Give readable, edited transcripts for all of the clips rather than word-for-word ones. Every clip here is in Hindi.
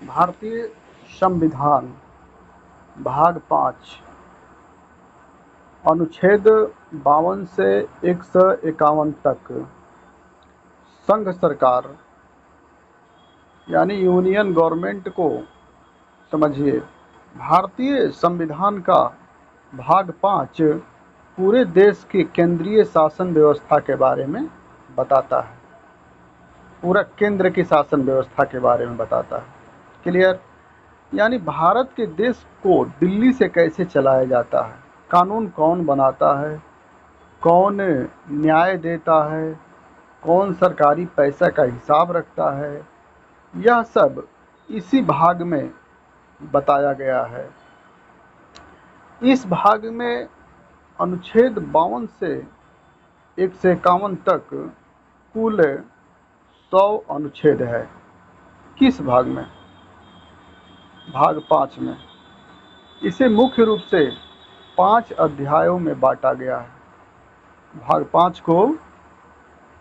भारतीय संविधान भाग 5 अनुच्छेद 52 से 151 तक संघ सरकार यानी यूनियन गवर्नमेंट को समझिए। भारतीय संविधान का भाग 5 पूरे देश की केंद्रीय शासन व्यवस्था के बारे में बताता है। पूरा केंद्र की शासन व्यवस्था के बारे में बताता है। क्लियर? यानी भारत के देश को दिल्ली से कैसे चलाया जाता है, कानून कौन बनाता है, कौन न्याय देता है, कौन सरकारी पैसा का हिसाब रखता है, यह सब इसी भाग में बताया गया है। इस भाग में अनुच्छेद 52 से 151 तक कुल 100 अनुच्छेद है। किस भाग में? भाग 5 में। इसे मुख्य रूप से 5 अध्यायों में बांटा गया है। भाग 5 को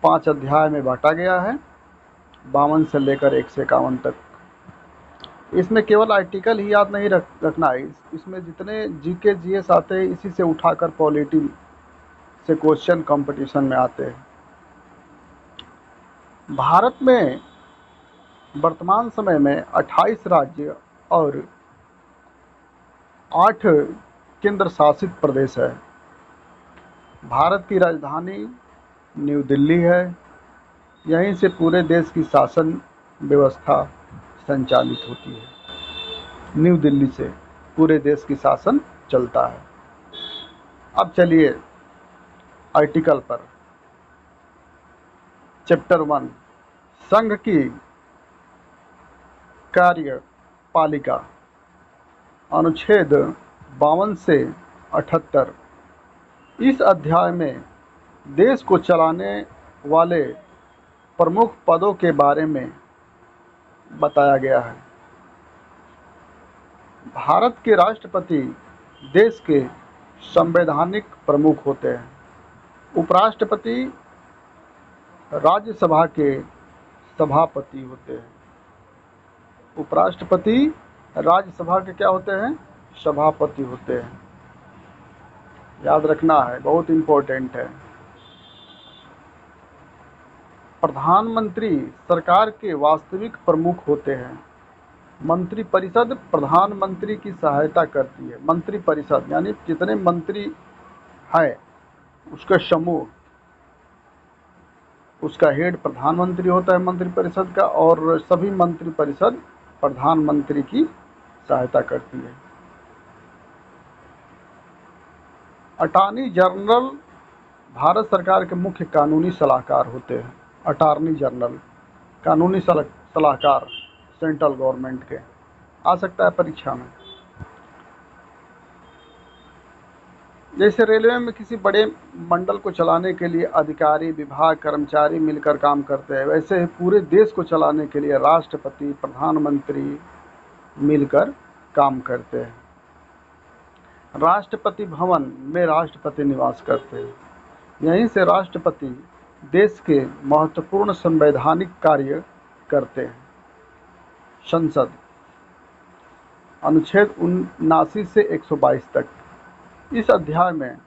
5 अध्याय में बांटा गया है, 52 से लेकर 151 तक। इसमें केवल आर्टिकल ही याद नहीं रखना है। इसमें जितने जीके जीएस आते हैं इसी से उठाकर पॉलिटी से क्वेश्चन कंपटीशन में आते हैं। भारत में वर्तमान समय में 28 राज्य और 8 केंद्र शासित प्रदेश है। भारत की राजधानी न्यू दिल्ली है। यहीं से पूरे देश की शासन व्यवस्था संचालित होती है। न्यू दिल्ली से पूरे देश की शासन चलता है। अब चलिए आर्टिकल पर। चैप्टर 1 संघ की कार्यपालिका। अनुच्छेद 52 से 78। इस अध्याय में देश को चलाने वाले प्रमुख पदों के बारे में बताया गया है। भारत के राष्ट्रपति देश के संवैधानिक प्रमुख होते हैं। उपराष्ट्रपति राज्यसभा के सभापति होते हैं। उपराष्ट्रपति राज्यसभा के क्या होते हैं? सभापति होते हैं। याद रखना है, बहुत इम्पोर्टेंट है। प्रधानमंत्री सरकार के वास्तविक प्रमुख होते हैं। मंत्रिपरिषद प्रधानमंत्री की सहायता करती है। मंत्रिपरिषद यानी जितने मंत्री हैं उसका समूह, उसका हेड प्रधानमंत्री होता है मंत्रिपरिषद का, और सभी मंत्रिपरिषद प्रधानमंत्री की सहायता करती है। अटॉर्नी जनरल भारत सरकार के मुख्य कानूनी सलाहकार होते हैं। अटॉर्नी जनरल कानूनी सलाहकार सेंट्रल गवर्नमेंट के, आ सकता है परीक्षा में। जैसे रेलवे में किसी बड़े मंडल को चलाने के लिए अधिकारी, विभाग, कर्मचारी मिलकर काम करते हैं, वैसे ही पूरे देश को चलाने के लिए राष्ट्रपति, प्रधानमंत्री मिलकर काम करते हैं। राष्ट्रपति भवन में राष्ट्रपति निवास करते हैं। यहीं से राष्ट्रपति देश के महत्वपूर्ण संवैधानिक कार्य करते हैं। संसद अनुच्छेद 79 से 122 तक। इस अध्याय में,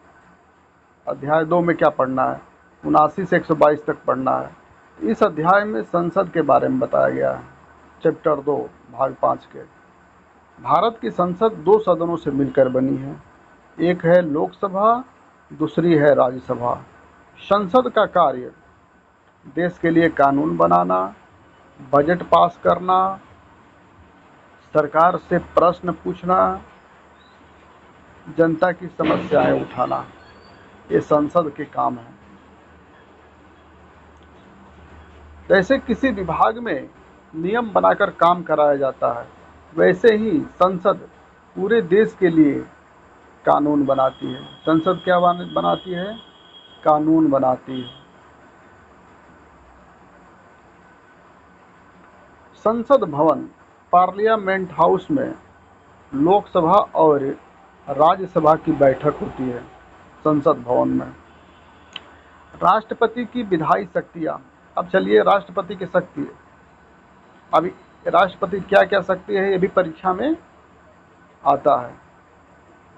अध्याय 2 में क्या पढ़ना है? 79 से 122 तक पढ़ना है। इस अध्याय में संसद के बारे में बताया गया है। चैप्टर 2 भाग 5 के। भारत की संसद 2 सदनों से मिलकर बनी है। एक है लोकसभा, दूसरी है राज्यसभा। संसद का कार्य देश के लिए कानून बनाना, बजट पास करना, सरकार से प्रश्न पूछना, जनता की समस्याएं उठाना, ये संसद के काम है। जैसे किसी विभाग में नियम बनाकर काम कराया जाता है, वैसे ही संसद पूरे देश के लिए कानून बनाती है। संसद क्या बनाती है? कानून बनाती है। संसद भवन पार्लियामेंट हाउस में लोकसभा और राज्यसभा की बैठक होती है। संसद भवन में राष्ट्रपति की विधायी शक्तियाँ। अब चलिए राष्ट्रपति की शक्ति। अभी राष्ट्रपति क्या क्या शक्ति है, ये भी परीक्षा में आता है।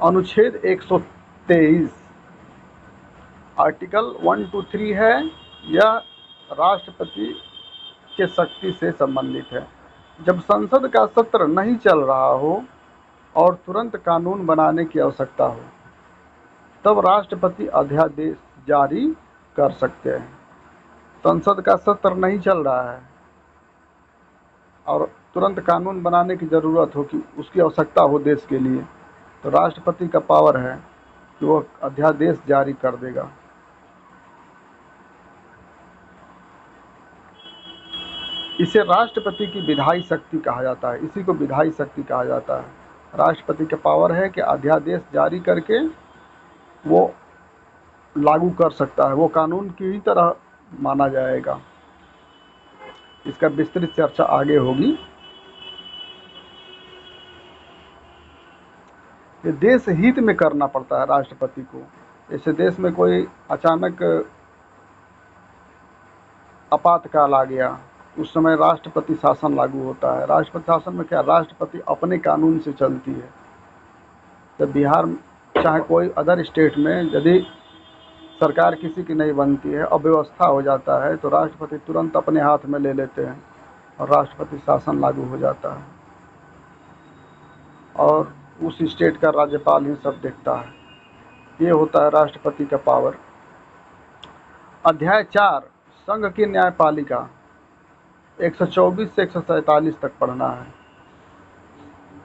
अनुच्छेद 123 आर्टिकल 1 to 3 है, यह राष्ट्रपति के शक्ति से संबंधित है। जब संसद का सत्र नहीं चल रहा हो और तुरंत कानून बनाने की आवश्यकता हो, तब राष्ट्रपति अध्यादेश जारी कर सकते हैं। संसद का सत्र नहीं चल रहा है और तुरंत कानून बनाने की ज़रूरत हो, कि उसकी आवश्यकता हो देश के लिए, तो राष्ट्रपति का पावर है कि वो अध्यादेश जारी कर देगा। इसे राष्ट्रपति की विधायी शक्ति कहा जाता है, इसी को विधायी शक्ति कहा जाता है। राष्ट्रपति का पावर है कि अध्यादेश जारी करके वो लागू कर सकता है, वो कानून की ही तरह माना जाएगा। इसका विस्तृत चर्चा आगे होगी। ये देश हित में करना पड़ता है राष्ट्रपति को। जैसे देश में कोई अचानक आपातकाल आ गया, उस समय राष्ट्रपति शासन लागू होता है। राष्ट्रपति शासन में क्या, राष्ट्रपति अपने कानून से चलती है। जब बिहार चाहे कोई अदर स्टेट में यदि सरकार किसी की नहीं बनती है, अव्यवस्था हो जाता है, तो राष्ट्रपति तुरंत अपने हाथ में ले लेते हैं और राष्ट्रपति शासन लागू हो जाता है और उस स्टेट का राज्यपाल ही सब देखता है। ये होता है राष्ट्रपति का पावर। अध्याय 4 संघ की न्यायपालिका 124 से 147 तक पढ़ना है।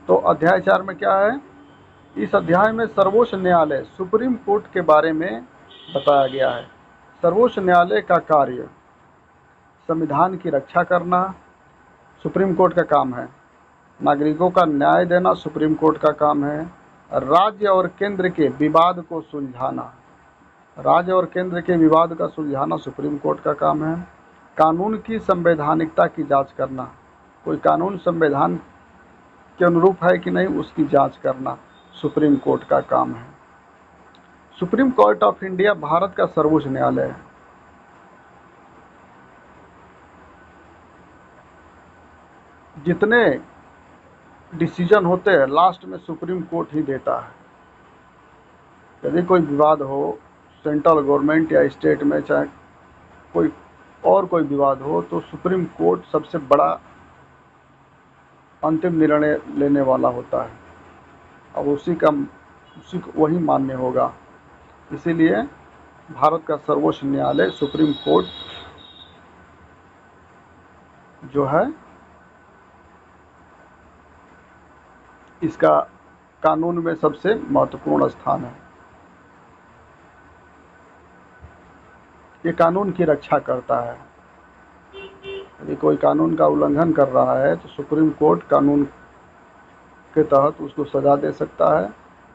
तो अध्याय 4 में क्या है, इस अध्याय में सर्वोच्च न्यायालय सुप्रीम कोर्ट के बारे में बताया गया है। सर्वोच्च न्यायालय का कार्य संविधान की रक्षा करना सुप्रीम कोर्ट का काम है। नागरिकों का न्याय देना सुप्रीम कोर्ट का काम है। राज्य और केंद्र के विवाद को सुलझाना, राज्य और केंद्र के विवाद का सुलझाना सुप्रीम कोर्ट का काम है। कानून की संवैधानिकता की जांच करना, कोई कानून संविधान के अनुरूप है कि नहीं, उसकी जांच करना सुप्रीम कोर्ट का काम है। Supreme court of India Bharat का सर्वोच्च न्यायालय है। जितने डिसीजन होते हैं लास्ट में सुप्रीम कोर्ट ही देता है। यदि कोई विवाद हो सेंट्रल गवर्नमेंट या स्टेट में, चाहे कोई विवाद हो, तो सुप्रीम कोर्ट सबसे बड़ा अंतिम निर्णय लेने वाला होता है। अब उसी को वही मान्य होगा। इसीलिए भारत का सर्वोच्च न्यायालय सुप्रीम कोर्ट जो है, इसका कानून में सबसे महत्वपूर्ण स्थान है। ये कानून की रक्षा करता है। यदि कोई कानून का उल्लंघन कर रहा है तो सुप्रीम कोर्ट कानून के तहत उसको सजा दे सकता है।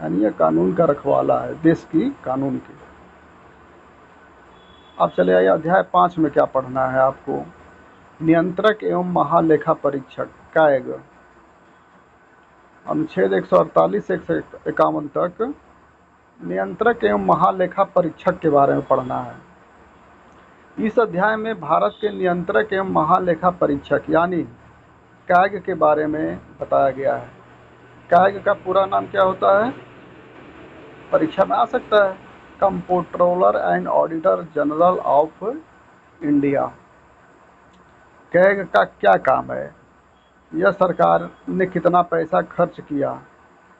यानी यह कानून का रखवाला है, देश की कानून की। अब चले आइए अध्याय 5 में क्या पढ़ना है आपको। नियंत्रक एवं महालेखा परीक्षक कैग, अनुच्छेद 148 से 151 तक नियंत्रक एवं महालेखा परीक्षक के बारे में पढ़ना है। इस अध्याय में भारत के नियंत्रक एवं महालेखा परीक्षक यानी कैग के बारे में बताया गया है। कैग का पूरा नाम क्या होता है, परीक्षा में आ सकता है, comptroller and auditor general of India. CAG का क्या काम है, यह सरकार ने कितना पैसा खर्च किया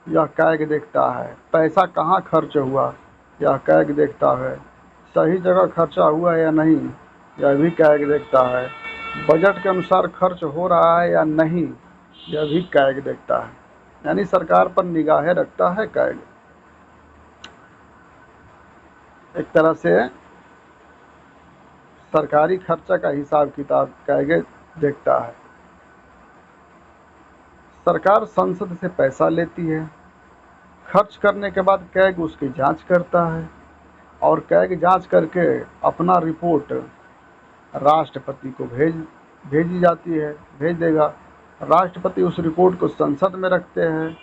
यह कैग देखता है। पैसा कहाँ खर्च हुआ यह कैग देखता है। सही जगह खर्चा हुआ है या नहीं यह भी कैग देखता है। बजट के अनुसार खर्च हो रहा है या नहीं यह भी कैग देखता है। यानी सरकार पर निगाहें रखता है कैग। एक तरह से सरकारी खर्चा का हिसाब किताब कैग देखता है। सरकार संसद से पैसा लेती है, खर्च करने के बाद कैग उसकी जांच करता है और कैग जांच करके अपना रिपोर्ट राष्ट्रपति को भेज देगा। राष्ट्रपति उस रिपोर्ट को संसद में रखते हैं।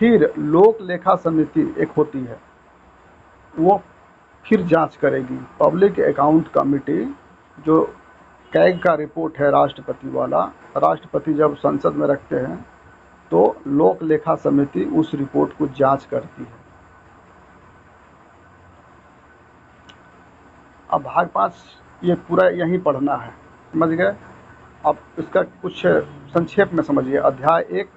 फिर लोक लेखा समिति एक होती है, वो फिर जांच करेगी। पब्लिक अकाउंट कमेटी जो कैग का रिपोर्ट है राष्ट्रपति वाला। राष्ट्रपति जब संसद में रखते हैं तो लोक लेखा समिति उस रिपोर्ट को जांच करती है। अब भाग 5 ये पूरा यहीं पढ़ना है, समझ गए। अब इसका कुछ संक्षेप में समझिए। अध्याय 1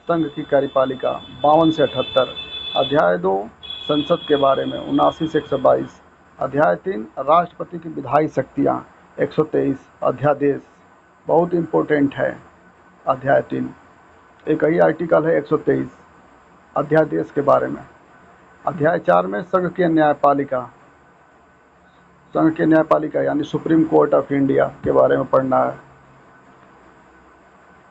संघ की कार्यपालिका 52 से 78। अध्याय 2 संसद के बारे में 79 से 122। अध्याय 3 राष्ट्रपति की विधायी शक्तियाँ 123। अध्यादेश बहुत इम्पोर्टेंट है। अध्याय 3 एक ही आर्टिकल है 123 अध्यादेश के बारे में। अध्याय 4 में संघ की न्यायपालिका, संघ की न्यायपालिका यानी सुप्रीम कोर्ट ऑफ इंडिया के बारे में पढ़ना है।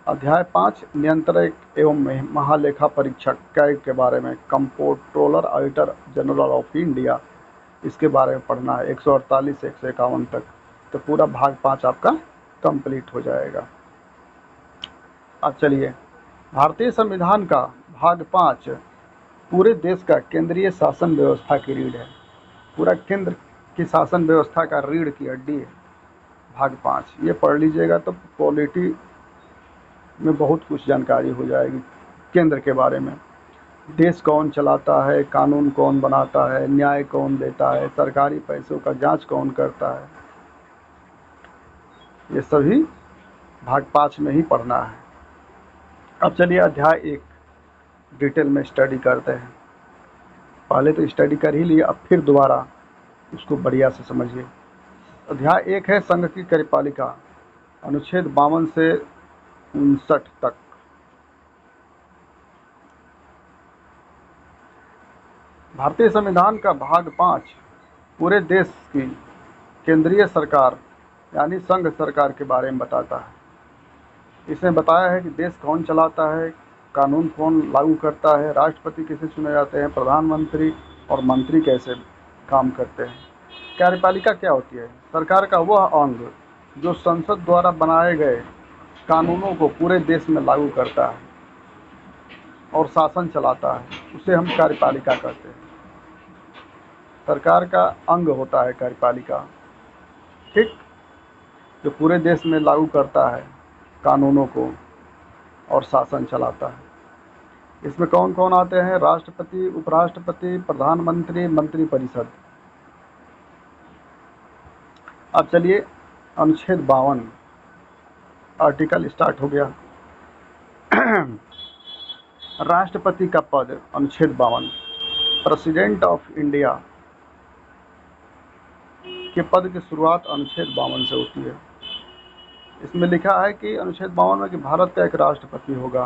अध्याय 5 नियंत्रक एवं महालेखा परीक्षक कैग के बारे में, controller auditor general of India, इसके बारे में पढ़ना है 148 से 151 तक। तो पूरा भाग 5 आपका कंप्लीट हो जाएगा। अब चलिए, भारतीय संविधान का भाग 5 पूरे देश का केंद्रीय शासन व्यवस्था की रीढ़ है। पूरा केंद्र की शासन व्यवस्था का रीढ़ की हड्डी है भाग 5। ये पढ़ लीजिएगा तो पॉलिटी में बहुत कुछ जानकारी हो जाएगी केंद्र के बारे में। देश कौन चलाता है, कानून कौन बनाता है, न्याय कौन देता है, सरकारी पैसों का जांच कौन करता है, ये सभी भाग 5 में ही पढ़ना है। अब चलिए अध्याय 1 डिटेल में स्टडी करते हैं। पहले तो स्टडी कर ही लिए, अब फिर दोबारा उसको बढ़िया से समझिए। अध्याय 1 है संघ की कार्यपालिका, अनुच्छेद 52 से 59 तक। भारतीय संविधान का भाग 5 पूरे देश की केंद्रीय सरकार यानी संघ सरकार के बारे में बताता है। इसमें बताया है कि देश कौन चलाता है, कानून कौन लागू करता है, राष्ट्रपति कैसे चुने जाते हैं, प्रधानमंत्री और मंत्री कैसे काम करते हैं। कार्यपालिका क्या होती है? सरकार का वह अंग जो संसद द्वारा बनाए गए कानूनों को पूरे देश में लागू करता है और शासन चलाता है, उसे हम कार्यपालिका कहते हैं। सरकार का अंग होता है कार्यपालिका, ठीक, जो पूरे देश में लागू करता है कानूनों को और शासन चलाता है। इसमें कौन कौन आते हैं? राष्ट्रपति, उपराष्ट्रपति, प्रधानमंत्री, मंत्रिपरिषद। अब चलिए अनुच्छेद 52 आर्टिकल स्टार्ट हो गया। राष्ट्रपति का पद, अनुच्छेद 52, प्रेसिडेंट ऑफ इंडिया के पद की शुरुआत अनुच्छेद 52 से होती है। इसमें लिखा है कि अनुच्छेद 52 में कि भारत का एक राष्ट्रपति होगा,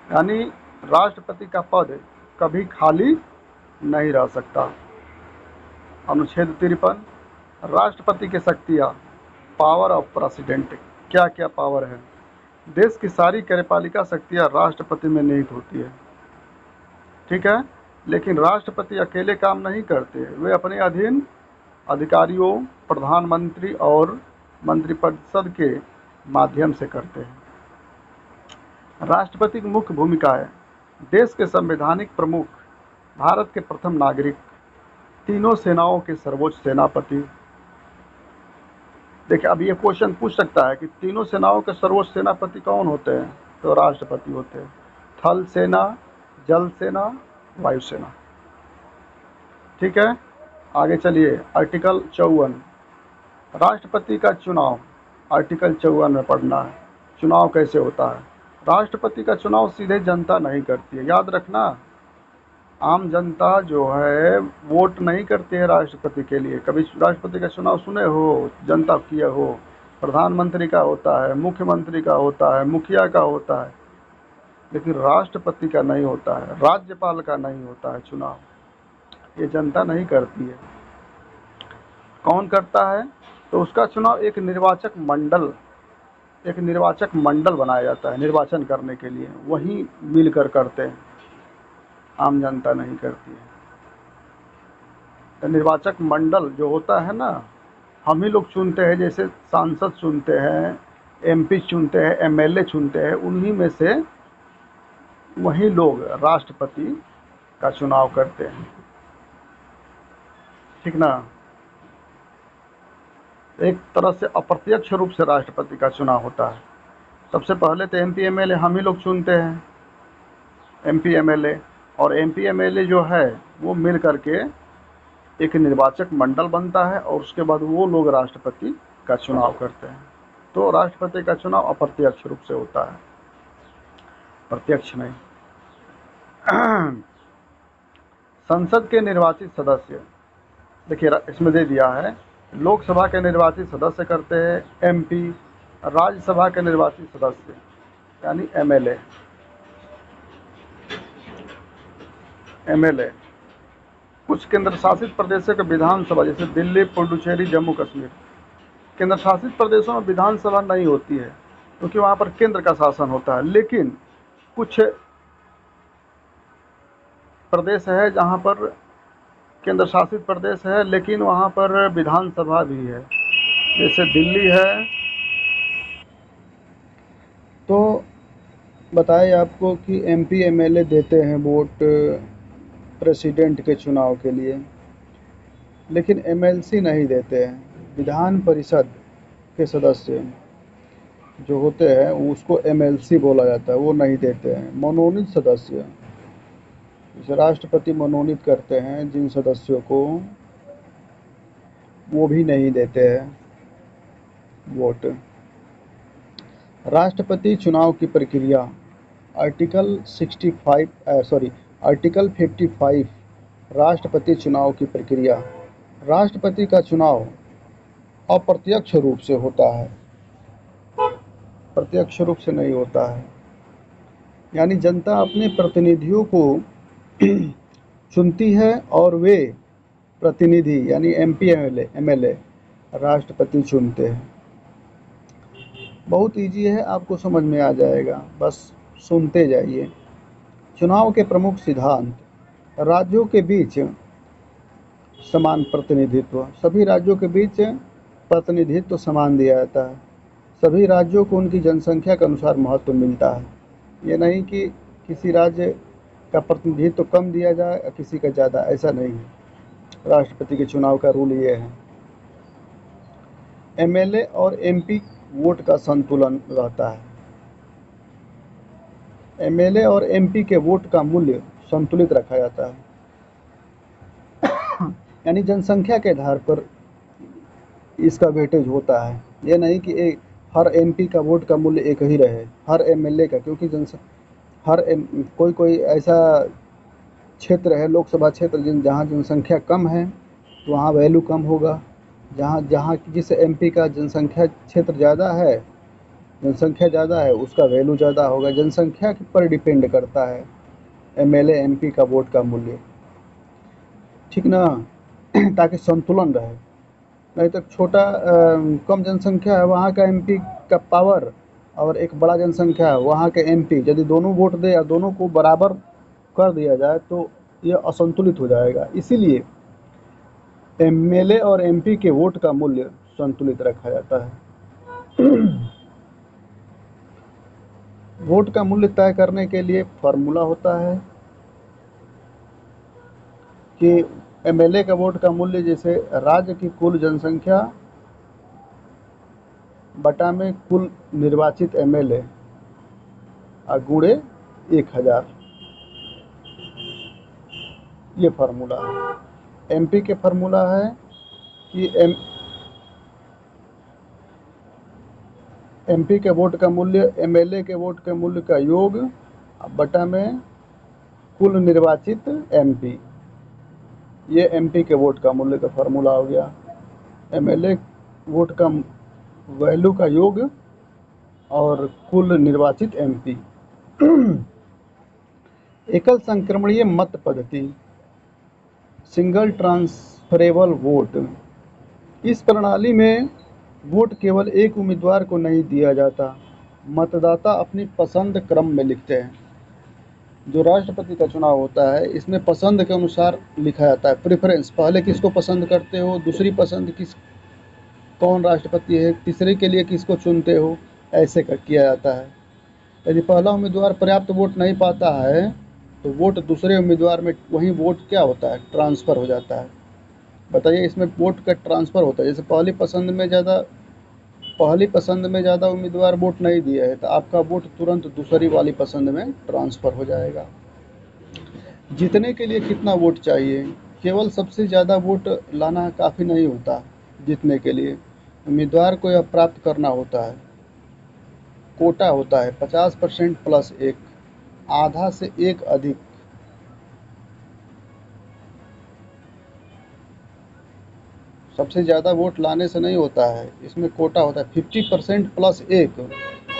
यानी राष्ट्रपति का पद कभी खाली नहीं रह सकता। अनुच्छेद 53 राष्ट्रपति की शक्तियाँ, पावर ऑफ प्रेसिडेंट, क्या क्या पावर है। देश की सारी कार्यपालिका शक्तियाँ राष्ट्रपति में निहित होती है, ठीक है। लेकिन राष्ट्रपति अकेले काम नहीं करते, वे अपने अधीन अधिकारियों, प्रधानमंत्री और मंत्रिपरिषद के माध्यम से करते हैं। राष्ट्रपति की मुख्य भूमिका है देश के संवैधानिक प्रमुख, भारत के प्रथम नागरिक, तीनों सेनाओं के सर्वोच्च सेनापति। देखिए, अब ये क्वेश्चन पूछ सकता है कि तीनों सेनाओं के सर्वोच्च सेनापति कौन होते हैं? तो राष्ट्रपति होते हैं। थल सेना, जल सेना, वायुसेना, ठीक है। आगे चलिए, आर्टिकल 54 राष्ट्रपति का चुनाव, आर्टिकल 54 में पढ़ना है। चुनाव कैसे होता है? राष्ट्रपति का चुनाव सीधे जनता नहीं करती है, याद रखना। आम जनता जो है वोट नहीं करती है राष्ट्रपति के लिए। कभी राष्ट्रपति का चुनाव सुने हो, जनता किए हो? प्रधानमंत्री का होता है, मुख्यमंत्री का होता है, मुखिया का होता है, लेकिन राष्ट्रपति का नहीं होता है, राज्यपाल का नहीं होता है चुनाव। ये जनता नहीं करती है। कौन करता है? तो उसका चुनाव एक निर्वाचक मंडल बनाया जाता है निर्वाचन करने के लिए, वही मिलकर करते हैं, आम जनता नहीं करती है। तो निर्वाचक मंडल जो होता है ना, हम ही लोग चुनते हैं, जैसे सांसद चुनते हैं, एमपी चुनते हैं, एमएलए चुनते हैं, उन्हीं में से वही लोग राष्ट्रपति का चुनाव करते हैं, ठीक ना। एक तरह से अप्रत्यक्ष रूप से राष्ट्रपति का चुनाव होता है। सबसे पहले तो एमपी एमएलए हम ही लोग चुनते हैं, एमपी एमएलए, और एमपी एमएलए जो है वो मिल करके एक निर्वाचक मंडल बनता है और उसके बाद वो लोग राष्ट्रपति का चुनाव करते हैं। तो राष्ट्रपति का चुनाव अप्रत्यक्ष रूप से होता है, प्रत्यक्ष नहीं। संसद के निर्वाचित सदस्य, देखिए इसमें दे दिया है, लोकसभा के निर्वाचित सदस्य करते हैं एमपी, राज्यसभा के निर्वाचित सदस्य यानी एमएलए, कुछ केंद्र शासित प्रदेशों के विधानसभा जैसे दिल्ली, पुडुचेरी, जम्मू कश्मीर, केंद्र शासित प्रदेशों में विधानसभा नहीं होती है क्योंकि वहाँ पर केंद्र का शासन होता है। लेकिन कुछ प्रदेश है जहाँ पर केंद्र शासित प्रदेश है लेकिन वहाँ पर विधानसभा भी है, जैसे दिल्ली है। तो बताए आपको कि एमपी एमएलए देते हैं वोट प्रेसिडेंट के चुनाव के लिए, लेकिन एमएलसी नहीं देते हैं। विधान परिषद के सदस्य जो होते हैं उसको एमएलसी बोला जाता है, वो नहीं देते हैं। मनोनीत सदस्य, जैसे राष्ट्रपति मनोनीत करते हैं जिन सदस्यों को, वो भी नहीं देते हैं वोट। राष्ट्रपति चुनाव की प्रक्रिया, आर्टिकल 55 राष्ट्रपति चुनाव की प्रक्रिया। राष्ट्रपति का चुनाव अप्रत्यक्ष रूप से होता है, प्रत्यक्ष रूप से नहीं होता है। यानी जनता अपने प्रतिनिधियों को चुनती है और वे प्रतिनिधि यानी एमपी एमएलए राष्ट्रपति चुनते हैं। बहुत इजी है, आपको समझ में आ जाएगा, बस सुनते जाइए। चुनाव के प्रमुख सिद्धांत, राज्यों के बीच समान प्रतिनिधित्व, सभी राज्यों के बीच प्रतिनिधित्व समान दिया जाता है। सभी राज्यों को उनकी जनसंख्या के अनुसार महत्व मिलता है। ये नहीं कि किसी राज्य का प्रतिनिधित्व कम दिया जाए और किसी का ज़्यादा, ऐसा नहीं है। राष्ट्रपति के चुनाव का रूल ये है। एमएलए और एमपी वोट का संतुलन रहता है। एमएलए और एमपी के वोट का मूल्य संतुलित रखा जाता है, यानी जनसंख्या के आधार पर इसका वेटेज होता है। ये नहीं कि हर एमपी का वोट का मूल्य एक ही रहे, हर एमएलए का, क्योंकि कोई ऐसा क्षेत्र है, लोकसभा क्षेत्र जहाँ जनसंख्या कम है तो वहाँ वैल्यू कम होगा। जहाँ जिस एमपी का जनसंख्या क्षेत्र ज़्यादा है, जनसंख्या ज़्यादा है, उसका वैल्यू ज़्यादा होगा। जनसंख्या पर डिपेंड करता है एमएलए एमपी का वोट का मूल्य, ठीक ना, ताकि संतुलन रहे। नहीं तो छोटा कम जनसंख्या है वहाँ का एमपी का पावर, और एक बड़ा जनसंख्या है वहाँ के एमपी, यदि दोनों वोट दे या दोनों को बराबर कर दिया जाए तो ये असंतुलित हो जाएगा। इसीलिए एमएलए और एमपी के वोट का मूल्य संतुलित रखा जाता है। वोट का मूल्य तय करने के लिए फार्मूला होता है कि एमएलए का वोट का मूल्य जैसे राज्य की कुल जनसंख्या बटा में कुल निर्वाचित एमएलए गुणे 1000, ये फार्मूला है। एमपी के फार्मूला है कि एमपी के वोट का मूल्य एमएलए के वोट के मूल्य का योग बटा में कुल निर्वाचित एमपी, ये एमपी के वोट का मूल्य का फार्मूला हो गया। एमएलए वोट का वैल्यू का योग और कुल निर्वाचित एमपी। एकल संक्रमणीय मत पद्धति, सिंगल ट्रांसफरेबल वोट। इस प्रणाली में वोट केवल एक उम्मीदवार को नहीं दिया जाता, मतदाता अपनी पसंद क्रम में लिखते हैं। जो राष्ट्रपति का चुनाव होता है इसमें पसंद के अनुसार लिखा जाता है, प्रेफरेंस, पहले किसको पसंद करते हो, दूसरी पसंद कौन राष्ट्रपति है, तीसरे के लिए किसको चुनते हो, ऐसे किया जाता है। यदि पहला उम्मीदवार पर्याप्त वोट नहीं पाता है तो वोट दूसरे उम्मीदवार में, वही वोट क्या होता है, ट्रांसफ़र हो जाता है। बताइए, इसमें वोट का ट्रांसफ़र होता है। जैसे पहली पसंद में ज़्यादा उम्मीदवार वोट नहीं दिए हैं तो आपका वोट तुरंत दूसरी वाली पसंद में ट्रांसफ़र हो जाएगा। जीतने के लिए कितना वोट चाहिए? केवल सबसे ज़्यादा वोट लाना काफ़ी नहीं होता जीतने के लिए। उम्मीदवार को यह प्राप्त करना होता है। कोटा होता है 50% प्लस 1, आधा से एक अधिक। सबसे ज़्यादा वोट लाने से नहीं होता है, इसमें कोटा होता है 50% प्लस 1,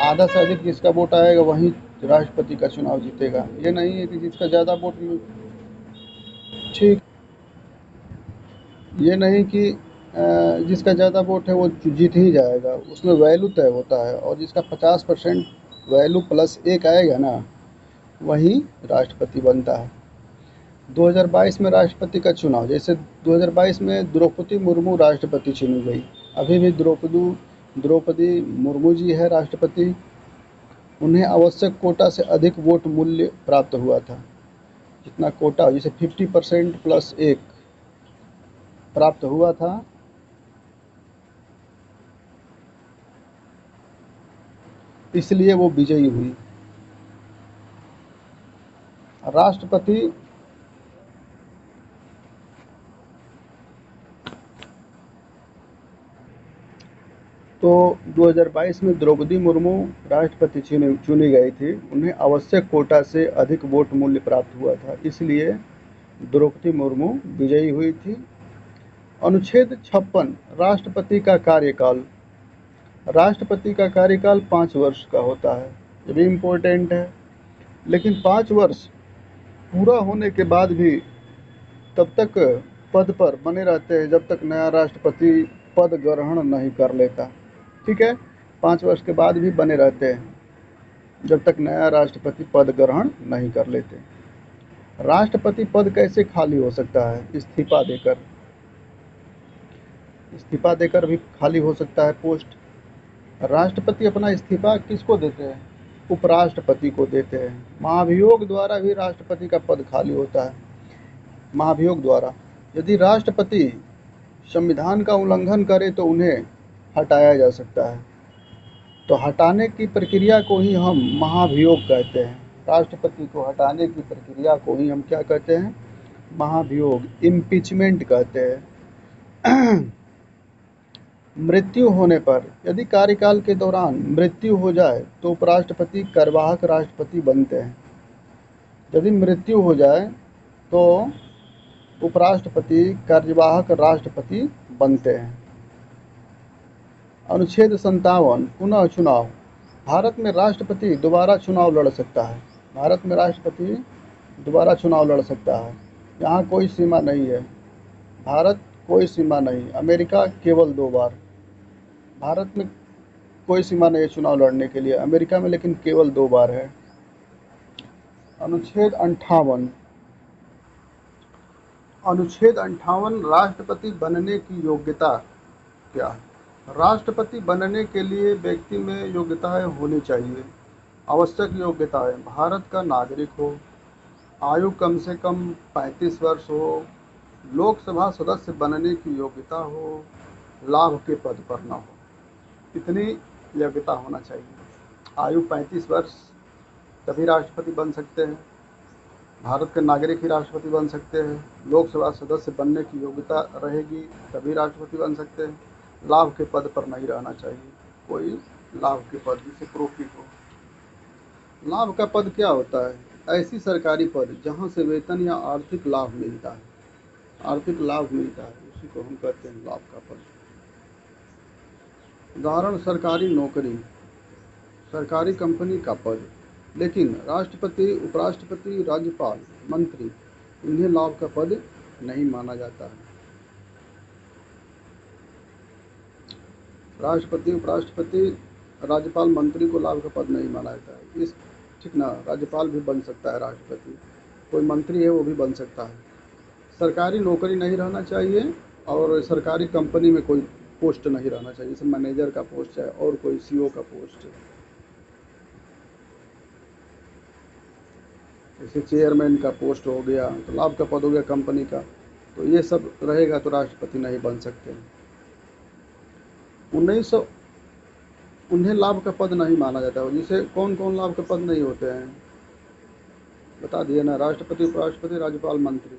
आधा से अधिक जिसका वोट आएगा वही राष्ट्रपति का चुनाव जीतेगा। ये नहीं है कि जिसका ज़्यादा वोट ठीक, ये नहीं कि जिसका ज़्यादा वोट है वो जीत ही जाएगा, उसमें वैल्यू तय होता है और जिसका 50% वैल्यू प्लस 1 आएगा ना, वही राष्ट्रपति बनता है। 2022 में राष्ट्रपति का चुनाव, जैसे 2022 में द्रौपदी मुर्मू राष्ट्रपति चुनी गई। अभी भी द्रौपदी मुर्मू जी है राष्ट्रपति। उन्हें आवश्यक कोटा से अधिक वोट मूल्य प्राप्त हुआ था। जितना कोटा, जैसे 50% प्लस 1 प्राप्त हुआ था, इसलिए वो विजयी हुई। राष्ट्रपति तो 2022 में द्रौपदी मुर्मू राष्ट्रपति चुनी गई थी। उन्हें आवश्यक कोटा से अधिक वोट मूल्य प्राप्त हुआ था, इसलिए द्रौपदी मुर्मू विजयी हुई थी। अनुच्छेद 56, राष्ट्रपति का कार्यकाल। राष्ट्रपति का कार्यकाल 5 वर्ष का होता है। ये भी इम्पोर्टेंट है। लेकिन 5 वर्ष पूरा होने के बाद भी तब तक पद पर बने रहते हैं जब तक नया राष्ट्रपति पद ग्रहण नहीं कर लेता। ठीक है, 5 वर्ष के बाद भी बने रहते हैं जब तक नया राष्ट्रपति पद ग्रहण नहीं कर लेते। राष्ट्रपति पद कैसे खाली हो सकता है? इस्तीफा देकर भी खाली हो सकता है पोस्ट। राष्ट्रपति अपना इस्तीफा किसको देते हैं? उपराष्ट्रपति को देते हैं। महाभियोग द्वारा भी राष्ट्रपति का पद खाली होता है। महाभियोग द्वारा यदि राष्ट्रपति संविधान का उल्लंघन करे तो उन्हें हटाया जा सकता है। तो हटाने की प्रक्रिया को ही हम महाभियोग कहते हैं। राष्ट्रपति को हटाने की प्रक्रिया को ही हम क्या कहते हैं? महाभियोग, इम्पीचमेंट कहते हैं। मृत्यु होने पर, यदि कार्यकाल के दौरान मृत्यु हो जाए तो उपराष्ट्रपति कार्यवाहक राष्ट्रपति बनते हैं। यदि मृत्यु हो जाए तो उपराष्ट्रपति कार्यवाहक राष्ट्रपति बनते हैं। अनुच्छेद 57, पुनः चुनाव। भारत में राष्ट्रपति दोबारा चुनाव लड़ सकता है। भारत में राष्ट्रपति दोबारा चुनाव लड़ सकता है। यहाँ कोई सीमा नहीं है। भारत कोई सीमा नहीं। अमेरिका केवल 2 बार। भारत में कोई सीमा नहीं है चुनाव लड़ने के लिए, अमेरिका में लेकिन केवल 2 बार है। अनुच्छेद 58, राष्ट्रपति बनने की योग्यता क्या है? राष्ट्रपति बनने के लिए व्यक्ति में योग्यताएं होनी चाहिए। आवश्यक योग्यताएं: भारत का नागरिक हो, आयु कम से कम 35 वर्ष हो, लोकसभा सदस्य बनने की योग्यता हो, लाभ के पद पर न हो। इतनी योग्यता होना चाहिए। आयु 35 वर्ष, तभी राष्ट्रपति बन सकते हैं। भारत के नागरिक ही राष्ट्रपति बन सकते हैं। लोकसभा सदस्य बनने की योग्यता रहेगी तभी राष्ट्रपति बन सकते हैं। लाभ के पद पर नहीं रहना चाहिए कोई। लाभ के पद जिसे प्रोफिट हो। लाभ का पद क्या होता है? ऐसी सरकारी पद जहां से वेतन या आर्थिक लाभ मिलता है। आर्थिक लाभ मिलता है, उसी को हम कहते हैं लाभ का पद। उदाहरण: सरकारी नौकरी, सरकारी कंपनी का पद। लेकिन राष्ट्रपति, उपराष्ट्रपति, राज्यपाल, मंत्री, इन्हें लाभ का पद नहीं माना जाता है। राष्ट्रपति, उपराष्ट्रपति, राज्यपाल, मंत्री को लाभ का पद नहीं माना जाता है। इस ठीक ना, राज्यपाल भी बन सकता है राष्ट्रपति, कोई मंत्री है वो भी बन सकता है। सरकारी नौकरी नहीं रहना चाहिए और सरकारी कंपनी में कोई पोस्ट नहीं रहना चाहिए, जैसे मैनेजर का पोस्ट है और कोई सीईओ का पोस्ट है। जैसे चेयरमैन का पोस्ट हो गया तो लाभ का पद हो गया कंपनी का। तो ये सब रहेगा तो राष्ट्रपति नहीं बन सकते। 1900 उन्हें लाभ का पद नहीं माना जाता है। जिसे कौन कौन लाभ के पद नहीं होते हैं बता दिए ना, राष्ट्रपति, उपराष्ट्रपति, राज्यपाल, मंत्री।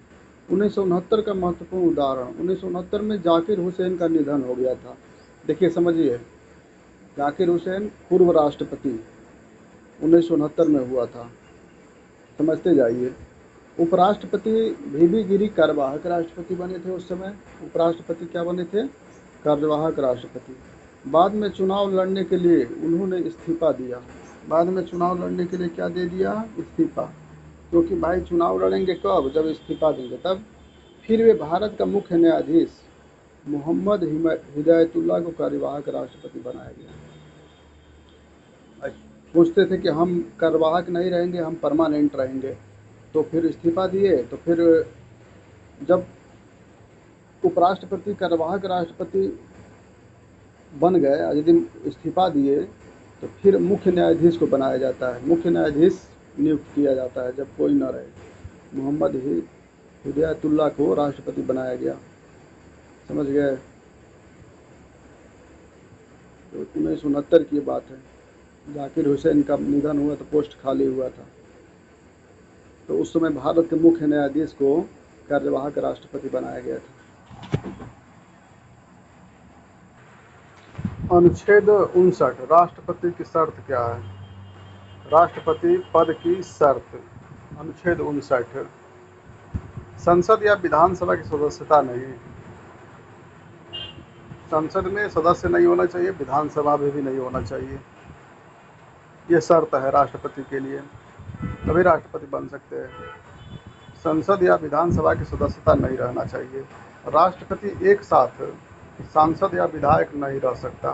1969 का महत्वपूर्ण उदाहरण, 1969 में जाकिर हुसैन का निधन हो गया था। देखिए समझिए, जाकिर हुसैन पूर्व राष्ट्रपति 1969 में हुआ था, समझते जाइए। उपराष्ट्रपति वीवी गिरी कार्यवाहक राष्ट्रपति बने थे उस समय। उपराष्ट्रपति क्या बने थे? कार्यवाहक राष्ट्रपति। बाद में चुनाव लड़ने के लिए उन्होंने इस्तीफा दिया। बाद में चुनाव लड़ने के लिए क्या दे दिया? इस्तीफा। क्योंकि भाई चुनाव लड़ेंगे कब? जब इस्तीफा देंगे तब। फिर वे भारत का मुख्य न्यायाधीश मोहम्मद हिदायतुल्लाह को कार्यवाहक राष्ट्रपति बनाया गया। पूछते थे कि हम कार्यवाहक नहीं रहेंगे, हम परमानेंट रहेंगे, तो फिर इस्तीफा दिए। तो फिर जब उपराष्ट्रपति कार्यवाहक राष्ट्रपति बन गए, यदि इस्तीफा दिए, तो फिर मुख्य न्यायाधीश को बनाया जाता है। मुख्य न्यायाधीश नियुक्त किया जाता है जब कोई न रहे। मोहम्मद हिदायतुल्लाह को राष्ट्रपति बनाया गया, समझ गए। तो 1969 की बात है, जाकिर हुसैन का निधन हुआ तो पोस्ट खाली हुआ था। तो उस समय भारत के मुख्य न्यायाधीश को कार्यवाहक राष्ट्रपति बनाया गया था। अनुच्छेद 59, राष्ट्रपति की शर्त क्या है? राष्ट्रपति पद की शर्त, अनुच्छेद 59, संसद या विधानसभा की सदस्यता नहीं। संसद में सदस्य नहीं होना चाहिए, विधानसभा में भी नहीं होना चाहिए। ये शर्त है राष्ट्रपति के लिए, तभी राष्ट्रपति बन सकते हैं। संसद या विधानसभा की सदस्यता नहीं रहना चाहिए। राष्ट्रपति एक साथ सांसद या विधायक नहीं रह सकता।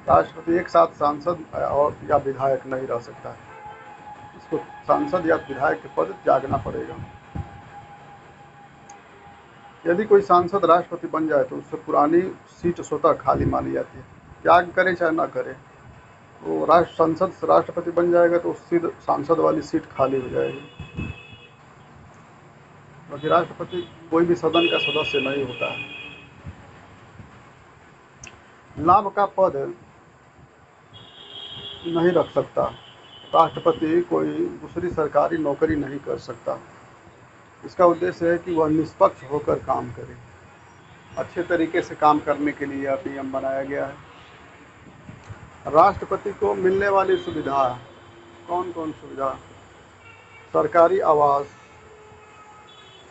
राष्ट्रपति एक साथ सांसद और या विधायक नहीं रह सकता है। इसको सांसद या विधायक के पद त्यागना पड़ेगा। यदि कोई सांसद राष्ट्रपति बन जाए तो उससे पुरानी सीट स्वतः खाली मानी जाती है, त्याग करे चाहे ना करे। वो संसद से राष्ट्रपति बन जाएगा तो उससे सांसद वाली सीट खाली हो जाएगी। बाकी राष्ट्रपति कोई भी सदन का सदस्य नहीं होता है। लाभ का पद नहीं रख सकता। राष्ट्रपति कोई दूसरी सरकारी नौकरी नहीं कर सकता। इसका उद्देश्य है कि वह निष्पक्ष होकर काम करे। अच्छे तरीके से काम करने के लिए यह नियम बनाया गया है। राष्ट्रपति को मिलने वाली सुविधा, कौन कौन सुविधा? सरकारी आवास,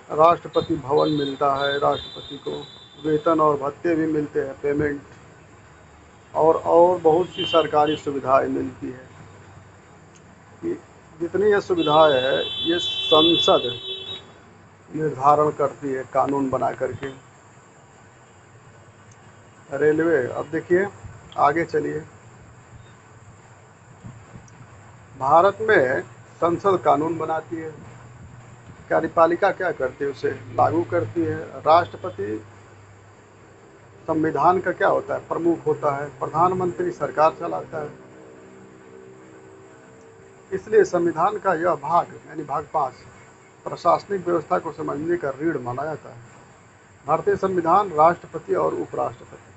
राष्ट्रपति भवन मिलता है राष्ट्रपति को, वेतन और भत्ते भी मिलते हैं, पेमेंट, और बहुत सी सरकारी सुविधाएं मिलती है। जितनी ये सुविधाएं है ये संसद निर्धारण करती है कानून बना करके। रेलवे, अब देखिए आगे चलिए। भारत में संसद कानून बनाती है, कार्यपालिका क्या करती है? उसे लागू करती है। राष्ट्रपति संविधान का क्या होता है? प्रमुख होता है। प्रधानमंत्री सरकार चलाता है। इसलिए संविधान का यह भाग यानी भाग 5 प्रशासनिक व्यवस्था को समझने का रीढ़ माना जाता है। भारतीय संविधान, राष्ट्रपति और उपराष्ट्रपति।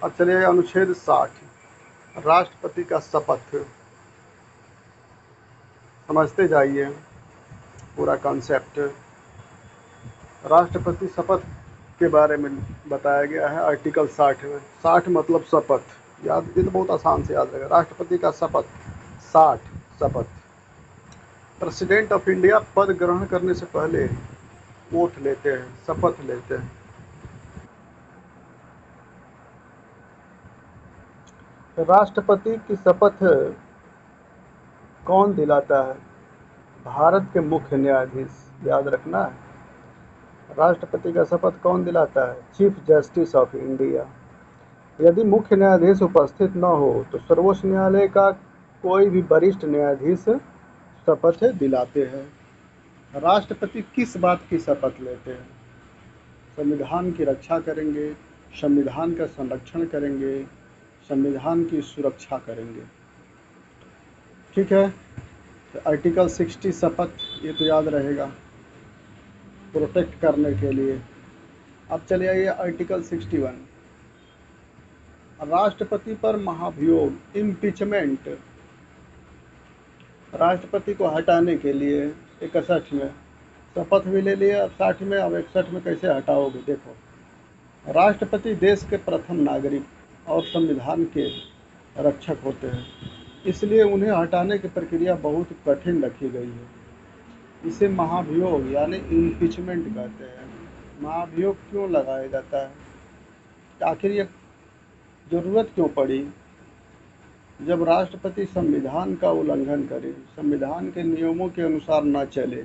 अब चलिए अनुच्छेद 60, राष्ट्रपति का शपथ, समझते जाइए पूरा कॉन्सेप्ट। राष्ट्रपति शपथ के बारे में बताया गया है आर्टिकल 60 में। 60 मतलब शपथ, याद, ये तो बहुत आसान से याद रहेगा। राष्ट्रपति का शपथ, 60 शपथ। प्रेसिडेंट ऑफ इंडिया पद ग्रहण करने से पहले ओथ लेते हैं, शपथ लेते हैं। राष्ट्रपति की शपथ कौन दिलाता है? भारत के मुख्य न्यायाधीश, याद रखना है। राष्ट्रपति का शपथ कौन दिलाता है? Chief justice of India. यदि मुख्य न्यायाधीश उपस्थित न हो तो सर्वोच्च न्यायालय का कोई भी वरिष्ठ न्यायाधीश शपथ दिलाते हैं। राष्ट्रपति किस बात की शपथ लेते हैं? संविधान की रक्षा करेंगे, संविधान का संरक्षण करेंगे, संविधान की सुरक्षा करेंगे। ठीक है, तो आर्टिकल 60 शपथ, ये तो याद रहेगा, प्रोटेक्ट करने के लिए। अब चले आइए आर्टिकल 61, राष्ट्रपति पर महाभियोग, इम्पीचमेंट। राष्ट्रपति को हटाने के लिए 61 में शपथ भी ले लिया, अब 60 में, अब 61 में कैसे हटाओगे? देखो, राष्ट्रपति देश के प्रथम नागरिक और संविधान के रक्षक होते हैं, इसलिए उन्हें हटाने की प्रक्रिया बहुत कठिन रखी गई है। इसे महाभियोग यानी इम्पीचमेंट कहते हैं। महाभियोग क्यों लगाया जाता है? आखिर ये ज़रूरत क्यों पड़ी? जब राष्ट्रपति संविधान का उल्लंघन करे, संविधान के नियमों के अनुसार न चले,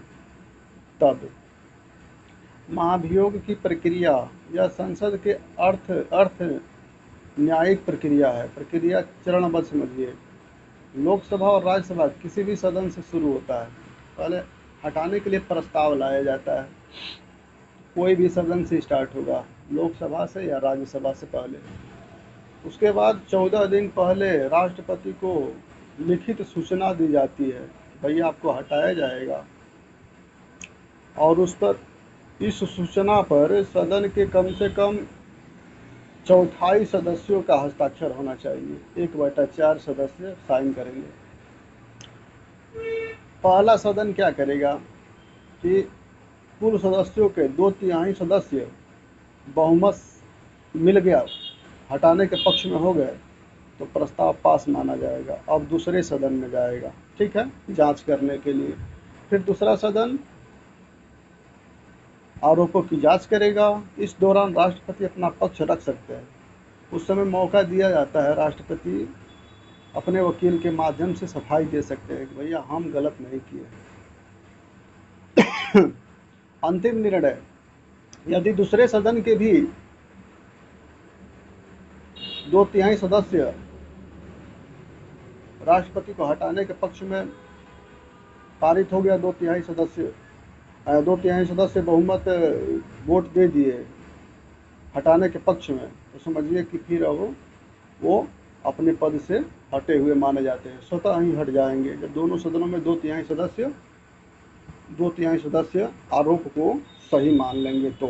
तब महाभियोग की प्रक्रिया या संसद के अर्थ न्यायिक प्रक्रिया है। प्रक्रिया चरणबद्ध समझिए। लोकसभा और राज्यसभा किसी भी सदन से शुरू होता है। पहले हटाने के लिए प्रस्ताव लाया जाता है, कोई भी सदन से स्टार्ट होगा, लोकसभा से या राज्यसभा से पहले। उसके बाद 14 दिन पहले राष्ट्रपति को लिखित सूचना दी जाती है, भैया आपको हटाया जाएगा, और उस पर, इस सूचना पर सदन के कम से कम चौथाई सदस्यों का हस्ताक्षर होना चाहिए। 1/4 सदस्य साइन करेंगे। पहला सदन क्या करेगा कि कुल सदस्यों के 2/3 सदस्य बहुमत मिल गया, हटाने के पक्ष में हो गए, तो प्रस्ताव पास माना जाएगा। अब दूसरे सदन में जाएगा, ठीक है, जांच करने के लिए। फिर दूसरा सदन आरोपों की जांच करेगा। इस दौरान राष्ट्रपति अपना पक्ष रख सकते हैं। उस समय मौका दिया जाता है, राष्ट्रपति अपने वकील के माध्यम से सफाई दे सकते हैं कि भैया हम गलत नहीं किए। अंतिम निर्णय, यदि दूसरे सदन के भी 2/3 सदस्य राष्ट्रपति को हटाने के पक्ष में पारित हो गया, 2/3 सदस्य बहुमत वोट दे दिए हटाने के पक्ष में, तो समझिए कि फिर अब वो अपने पद से हटे हुए माने जाते हैं, स्वतः ही हट जाएंगे। जब दोनों सदनों में 2/3 सदस्य आरोप को सही मान लेंगे तो।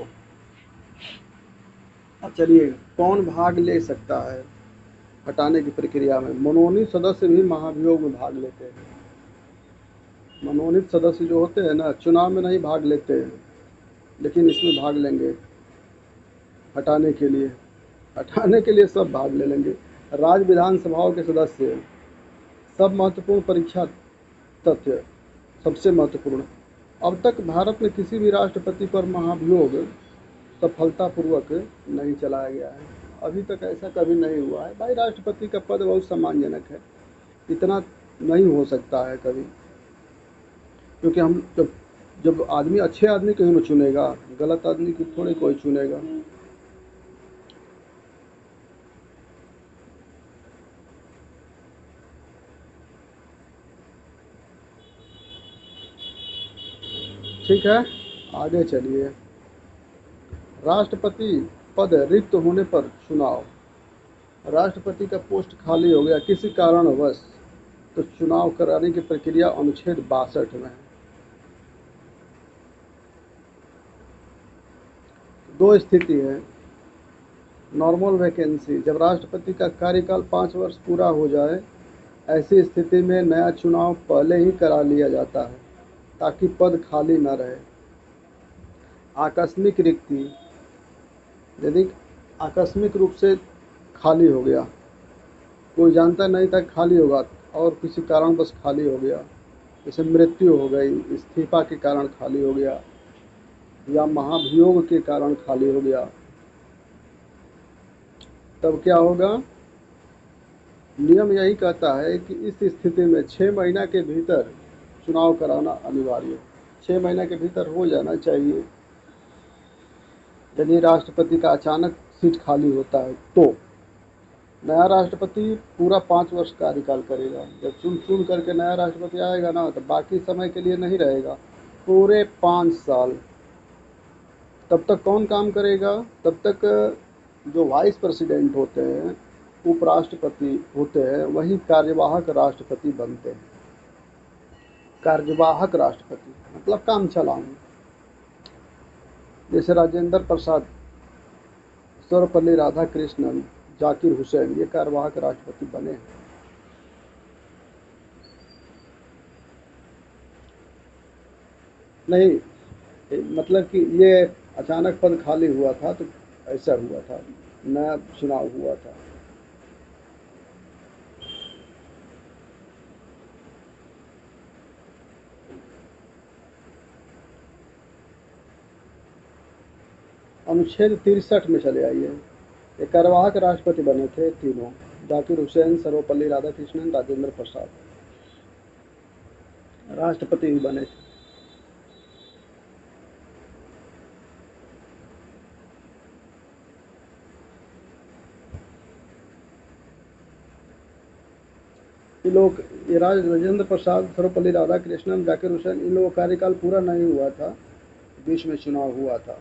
अब चलिए, कौन भाग ले सकता है हटाने की प्रक्रिया में? मनोनीत सदस्य भी महाभियोग में भाग लेते हैं। मनोनीत सदस्य जो होते हैं ना, चुनाव में नहीं भाग लेते हैं, लेकिन इसमें भाग लेंगे हटाने के लिए। हटाने के लिए सब भाग ले लेंगे। राज्य विधानसभाओं के सदस्य, सब महत्वपूर्ण परीक्षा तथ्य, सबसे महत्वपूर्ण, अब तक भारत में किसी भी राष्ट्रपति पर महाभियोग सफलतापूर्वक नहीं चलाया गया है। अभी तक ऐसा कभी नहीं हुआ है। भाई, राष्ट्रपति का पद बहुत सम्मानजनक है, इतना नहीं हो सकता है कभी, क्योंकि हम जब आदमी अच्छे आदमी को ही न चुनेगा, गलत आदमी को थोड़े कोई चुनेगा। ठीक है, आगे चलिए। राष्ट्रपति पद रिक्त होने पर चुनाव। राष्ट्रपति का पोस्ट खाली हो गया किसी कारणवश, तो चुनाव कराने की प्रक्रिया अनुच्छेद 62 में है। दो स्थिति है। नॉर्मल वैकेंसी, जब राष्ट्रपति का कार्यकाल 5 वर्ष पूरा हो जाए, ऐसी स्थिति में नया चुनाव पहले ही करा लिया जाता है ताकि पद खाली न रहे। आकस्मिक रिक्ति, यदि आकस्मिक रूप से खाली हो गया, कोई जानता नहीं था खाली होगा और किसी कारण बस खाली हो गया, जैसे मृत्यु हो गई, इस्तीफा के कारण खाली हो गया, या महाभियोग के कारण खाली हो गया, तब क्या होगा? नियम यही कहता है कि इस स्थिति में 6 महीना के भीतर चुनाव कराना अनिवार्य है। 6 महीना के भीतर हो जाना चाहिए। यदि राष्ट्रपति का अचानक सीट खाली होता है तो नया राष्ट्रपति पूरा 5 वर्ष कार्यकाल करेगा। जब चुन करके नया राष्ट्रपति आएगा ना, तो बाकी समय के लिए नहीं रहेगा, पूरे 5 साल। तब तक कौन काम करेगा? तब तक जो वाइस प्रेसिडेंट होते हैं, उपराष्ट्रपति होते हैं वही कार्यवाहक राष्ट्रपति बनते हैं। कार्यवाहक राष्ट्रपति मतलब काम चलाऊं। जैसे राजेंद्र प्रसाद, सर्वपल्ली राधाकृष्णन, जाकिर हुसैन, ये कार्यवाहक राष्ट्रपति बने हैं। नहीं, मतलब कि ये अचानक पद खाली हुआ था तो ऐसा हुआ था, नया चुनाव हुआ था। अनुच्छेद 63 में चले आइए। ये कार्यवाहक राष्ट्रपति बने थे तीनों, जाकिर हुसैन, सर्वपल्ली राधाकृष्णन, राजेंद्र प्रसाद, राष्ट्रपति भी बने थे। ये राजेंद्र प्रसाद, सर्वपल्ली राधाकृष्णन, जाकिर हुसैन, इन लोगों का कार्यकाल पूरा नहीं हुआ था, बीच में चुनाव हुआ था।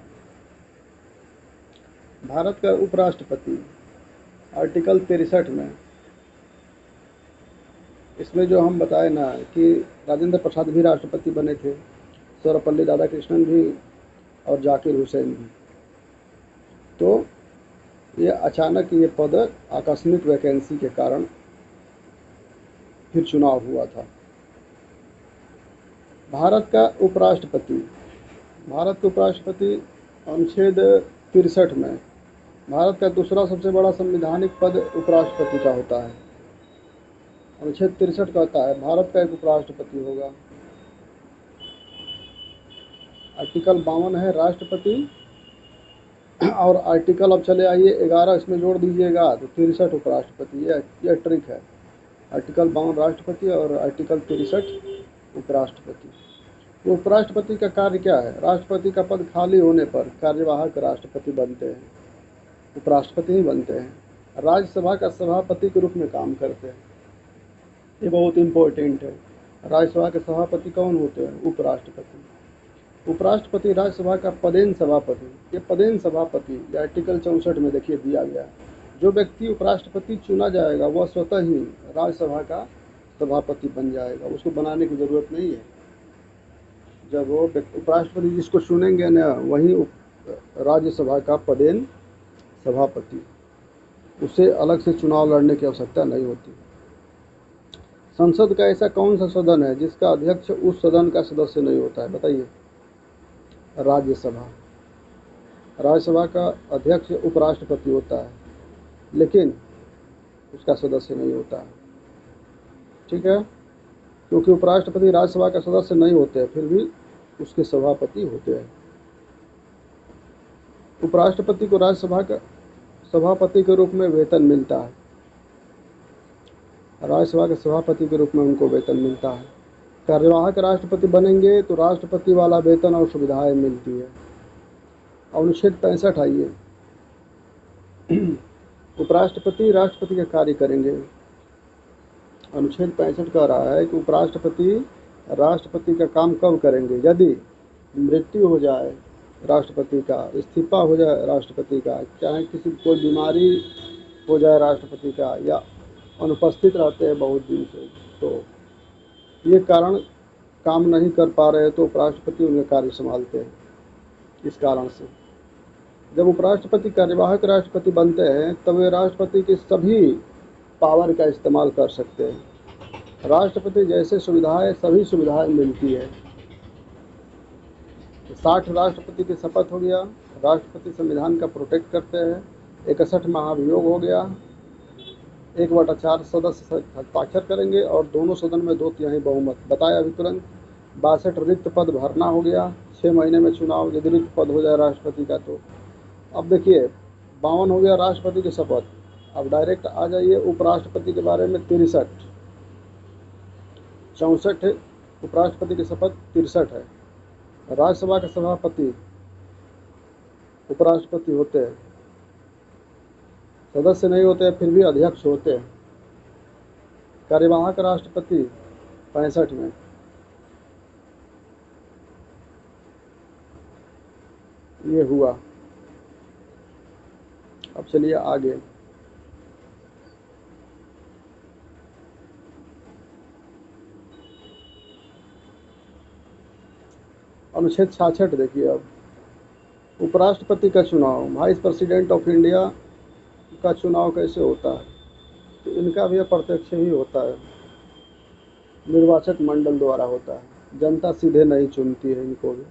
भारत का उपराष्ट्रपति आर्टिकल 63 में, इसमें जो हम बताए ना कि राजेंद्र प्रसाद भी राष्ट्रपति बने थे, सर्वपल्ली राधाकृष्णन भी और जाकिर हुसैन भी। तो ये अचानक ये पद आकस्मिक वैकेंसी के कारण फिर चुनाव हुआ था। भारत का उपराष्ट्रपति, भारत के उपराष्ट्रपति अनुच्छेद 63 में भारत का दूसरा सबसे बड़ा संवैधानिक पद उपराष्ट्रपति का होता है। अनुच्छेद 63 कहता है भारत का एक उपराष्ट्रपति होगा। आर्टिकल 52 है राष्ट्रपति, और आर्टिकल अब चले आइए 11 इसमें जोड़ दीजिएगा तो 63 उपराष्ट्रपति। यह ट्रिक है। आर्टिकल 52 राष्ट्रपति और आर्टिकल 63 उपराष्ट्रपति। उपराष्ट्रपति का कार्य क्या है? राष्ट्रपति का पद खाली होने पर कार्यवाहक राष्ट्रपति बनते हैं, उपराष्ट्रपति ही बनते हैं। राज्यसभा का सभापति के रूप में काम करते हैं। ये बहुत इंपॉर्टेंट है। राज्यसभा के सभापति कौन होते हैं? उपराष्ट्रपति। उपराष्ट्रपति राज्यसभा का पदेन सभापति। ये पदेन सभापति या आर्टिकल 64 में देखिए दिया गया है। जो व्यक्ति उपराष्ट्रपति चुना जाएगा वह स्वतः ही राज्यसभा का सभापति बन जाएगा, उसको बनाने की जरूरत नहीं है। जब वो उपराष्ट्रपति जिसको चुनेंगे ना वही राज्यसभा का पदेन सभापति, उसे अलग से चुनाव लड़ने की आवश्यकता नहीं होती। संसद का ऐसा कौन सा सदन है जिसका अध्यक्ष उस सदन का सदस्य नहीं होता है? बताइए। राज्यसभा। राज्यसभा का अध्यक्ष उपराष्ट्रपति होता है लेकिन उसका सदस्य नहीं होता है। ठीक है, क्योंकि उपराष्ट्रपति राज्यसभा का सदस्य नहीं होते हैं फिर भी उसके सभापति होते हैं। उपराष्ट्रपति को राज्यसभा का सभापति के रूप में वेतन मिलता है। राज्यसभा के सभापति के रूप में उनको वेतन मिलता है। कार्यवाहक राष्ट्रपति बनेंगे तो राष्ट्रपति वाला वेतन और सुविधाएं मिलती है। अनुच्छेद 65 आइए। उपराष्ट्रपति राष्ट्रपति का कार्य करेंगे। अनुच्छेद 65 कह रहा है कि उपराष्ट्रपति राष्ट्रपति का काम कब करेंगे? यदि मृत्यु हो जाए राष्ट्रपति का, इस्तीफा हो जाए राष्ट्रपति का, चाहे किसी कोई बीमारी हो जाए राष्ट्रपति का, या अनुपस्थित रहते हैं बहुत दिन से, तो ये कारण काम नहीं कर पा रहे तो उपराष्ट्रपति उनके कार्य संभालते हैं। इस कारण से जब उपराष्ट्रपति कार्यवाहक राष्ट्रपति बनते हैं तब वे राष्ट्रपति की सभी पावर का इस्तेमाल कर सकते हैं। राष्ट्रपति जैसे सुविधाएं सभी सुविधाएं मिलती है। 60 राष्ट्रपति की शपथ हो गया, राष्ट्रपति संविधान का प्रोटेक्ट करते हैं। 61 महाभियोग हो गया, 1/4 सदस्य हस्ताक्षर करेंगे और दोनों सदन में 2/3 बहुमत। बताया अभी तुरंत। 62 रिक्त पद भरना हो गया, 6 महीने में चुनाव यदि रिक्त पद हो जाए राष्ट्रपति का तो। अब देखिए 52 हो गया राष्ट्रपति की शपथ। अब डायरेक्ट आ जाइए उपराष्ट्रपति के बारे में। 63 64 उपराष्ट्रपति की शपथ 63 है। राज्यसभा के सभापति उपराष्ट्रपति होते हैं, सदस्य नहीं होते फिर भी अध्यक्ष होते हैं। कार्यवाहक राष्ट्रपति 65 में। ये हुआ। अब चलिए आगे। अनुच्छेद 66 देखिए अब, उपराष्ट्रपति का चुनाव, वाइस प्रेसिडेंट ऑफ इंडिया का चुनाव कैसे होता है? तो इनका भी अप्रत्यक्ष ही होता है, निर्वाचक मंडल द्वारा होता है, जनता सीधे नहीं चुनती है इनको भी।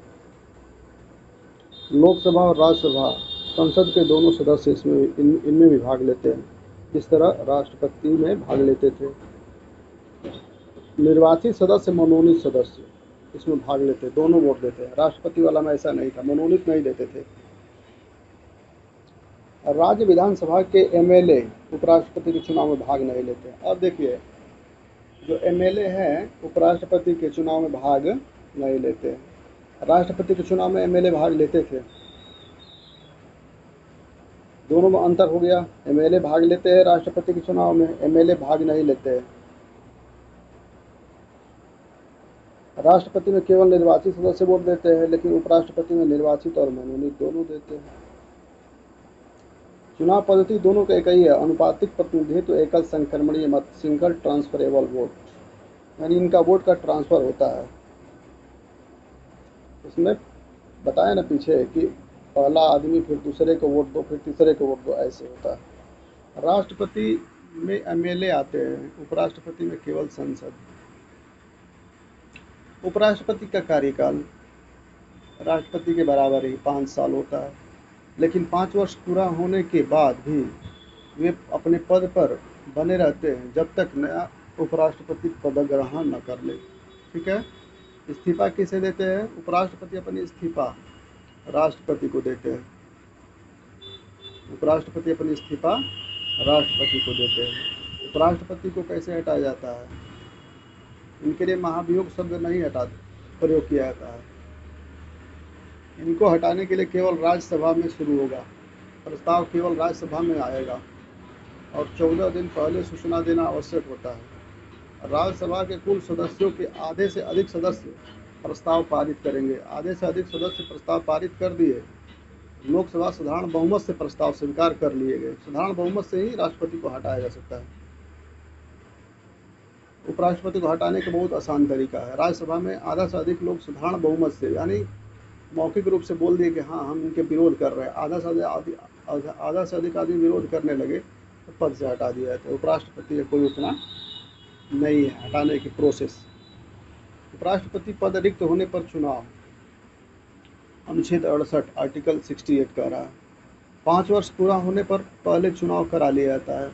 लोकसभा और राज्यसभा संसद के दोनों सदस्य इनमें भी भाग लेते हैं, जिस तरह राष्ट्रपति में भाग लेते थे। निर्वाचित सदस्य, मनोनीत सदस्य इसमें भाग लेते, दोनों वोट देते हैं। राष्ट्रपति वाला में ऐसा नहीं था, मनोनीत नहीं देते थे। राज्य विधानसभा के एमएलए उपराष्ट्रपति के चुनाव में भाग नहीं लेते। अब देखिए, जो एमएलए हैं उपराष्ट्रपति के चुनाव में भाग नहीं लेते। राष्ट्रपति के चुनाव में एमएलए भाग लेते थे, दोनों में अंतर हो गया। एमएलए भाग लेते हैं राष्ट्रपति के चुनाव में, एमएलए भाग नहीं लेते हैं। राष्ट्रपति में केवल निर्वाचित सदस्य वोट देते हैं, लेकिन उपराष्ट्रपति में निर्वाचित और मनोनीत दोनों देते हैं। चुनाव पद्धति दोनों का एक ही है, अनुपातिक प्रतिनिधित्व, एकल संक्रमणीय मत, सिंगल ट्रांसफरेबल वोट, यानी इनका वोट का ट्रांसफर होता है। इसमें बताया ना पीछे कि पहला आदमी फिर दूसरे को वोट दो, फिर तीसरे को वोट दो, ऐसे होता है। राष्ट्रपति में एमएलए आते हैं, उपराष्ट्रपति में केवल संसद। उपराष्ट्रपति का कार्यकाल राष्ट्रपति के बराबर ही 5 साल होता है, लेकिन 5 वर्ष पूरा होने के बाद भी वे अपने पद पर बने रहते हैं जब तक नया उपराष्ट्रपति पद ग्रहण न कर ले। ठीक है। इस्तीफा किसे देते हैं? उपराष्ट्रपति अपनी इस्तीफा राष्ट्रपति को देते हैं। उपराष्ट्रपति अपनी इस्तीफा राष्ट्रपति को देते हैं। उपराष्ट्रपति को कैसे हटाया जाता है? इनके लिए महाभियोग शब्द नहीं प्रयोग किया जाता है। इनको हटाने के लिए केवल राज्यसभा में शुरू होगा, प्रस्ताव केवल राज्यसभा में आएगा और 14 दिन पहले सूचना देना आवश्यक होता है। राज्यसभा के कुल सदस्यों के आधे से अधिक सदस्य प्रस्ताव पारित करेंगे। आधे से अधिक सदस्य प्रस्ताव पारित कर दिए, लोकसभा साधारण बहुमत से प्रस्ताव स्वीकार कर लिए गए। साधारण बहुमत से ही राष्ट्रपति को हटाया जा सकता है। उपराष्ट्रपति को हटाने का बहुत आसान तरीका है। राज्यसभा में आधा से अधिक लोग साधारण बहुमत से, यानी मौखिक रूप से बोल दिए कि हाँ हम इनके विरोध कर रहे हैं, आधा से अधिक आदमी विरोध करने लगे तो पद से हटा दिया जाता है। उपराष्ट्रपति का कोई उतना नहीं है हटाने की प्रोसेस। उपराष्ट्रपति पद रिक्त होने पर चुनाव, अनुच्छेद 68 आर्टिकल 68 कह रहा है 5 वर्ष पूरा होने पर पहले चुनाव करा लिया जाता है।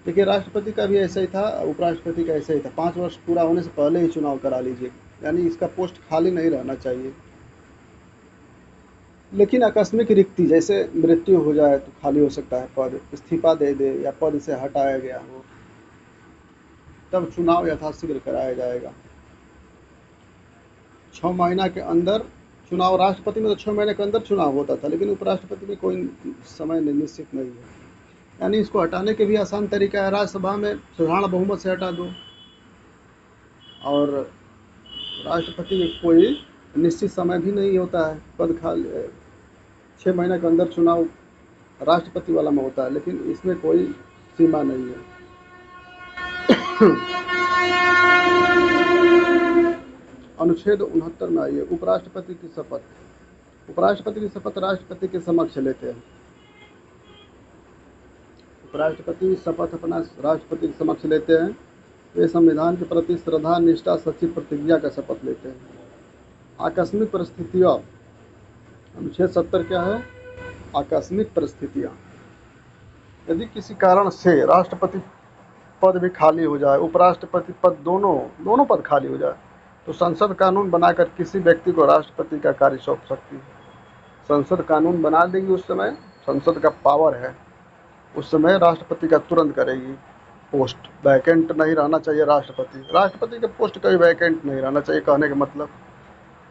देखिए, राष्ट्रपति का भी ऐसा ही था, उपराष्ट्रपति का ऐसा ही था, 5 वर्ष पूरा होने से पहले ही चुनाव करा लीजिए, यानी इसका पोस्ट खाली नहीं रहना चाहिए। लेकिन आकस्मिक रिक्ति, जैसे मृत्यु हो जाए तो खाली हो सकता है पद, इस्तीफा दे दे या पद से हटाया गया हो, तब चुनाव यथाशीघ्र कराया जाएगा। 6 महीना के अंदर चुनाव। राष्ट्रपति में तो 6 महीने के अंदर चुनाव होता था, लेकिन उपराष्ट्रपति में कोई समय निश्चित नहीं है, यानी इसको हटाने के भी आसान तरीका है। राज्यसभा में साधारण बहुमत से हटा दो और राष्ट्रपति में कोई निश्चित समय भी नहीं होता है, पद खाली 6 महीने के अंदर चुनाव राष्ट्रपति वाला में होता है, लेकिन इसमें कोई सीमा नहीं है। अनुच्छेद 69 में आइए, उपराष्ट्रपति की शपथ। उपराष्ट्रपति की शपथ राष्ट्रपति के समक्ष लेते हैं। उपराष्ट्रपति शपथ अपना राष्ट्रपति के समक्ष लेते हैं। वे संविधान के प्रति श्रद्धा, निष्ठा, सच्ची प्रतिज्ञा का शपथ लेते हैं। आकस्मिक परिस्थितियाँ, अनुच्छेद 70 क्या है? आकस्मिक परिस्थितियाँ। यदि किसी कारण से राष्ट्रपति पद भी खाली हो जाए, उपराष्ट्रपति पद दोनों पद खाली हो जाए, तो संसद कानून बनाकर किसी व्यक्ति को राष्ट्रपति का कार्य सौंप सकती है। संसद कानून बना देगी, उस समय संसद का पावर है, उस समय राष्ट्रपति का तुरंत करेगी। पोस्ट वैकेंट नहीं रहना चाहिए। राष्ट्रपति का पोस्ट कभी वैकेंट नहीं रहना चाहिए। कहने का मतलब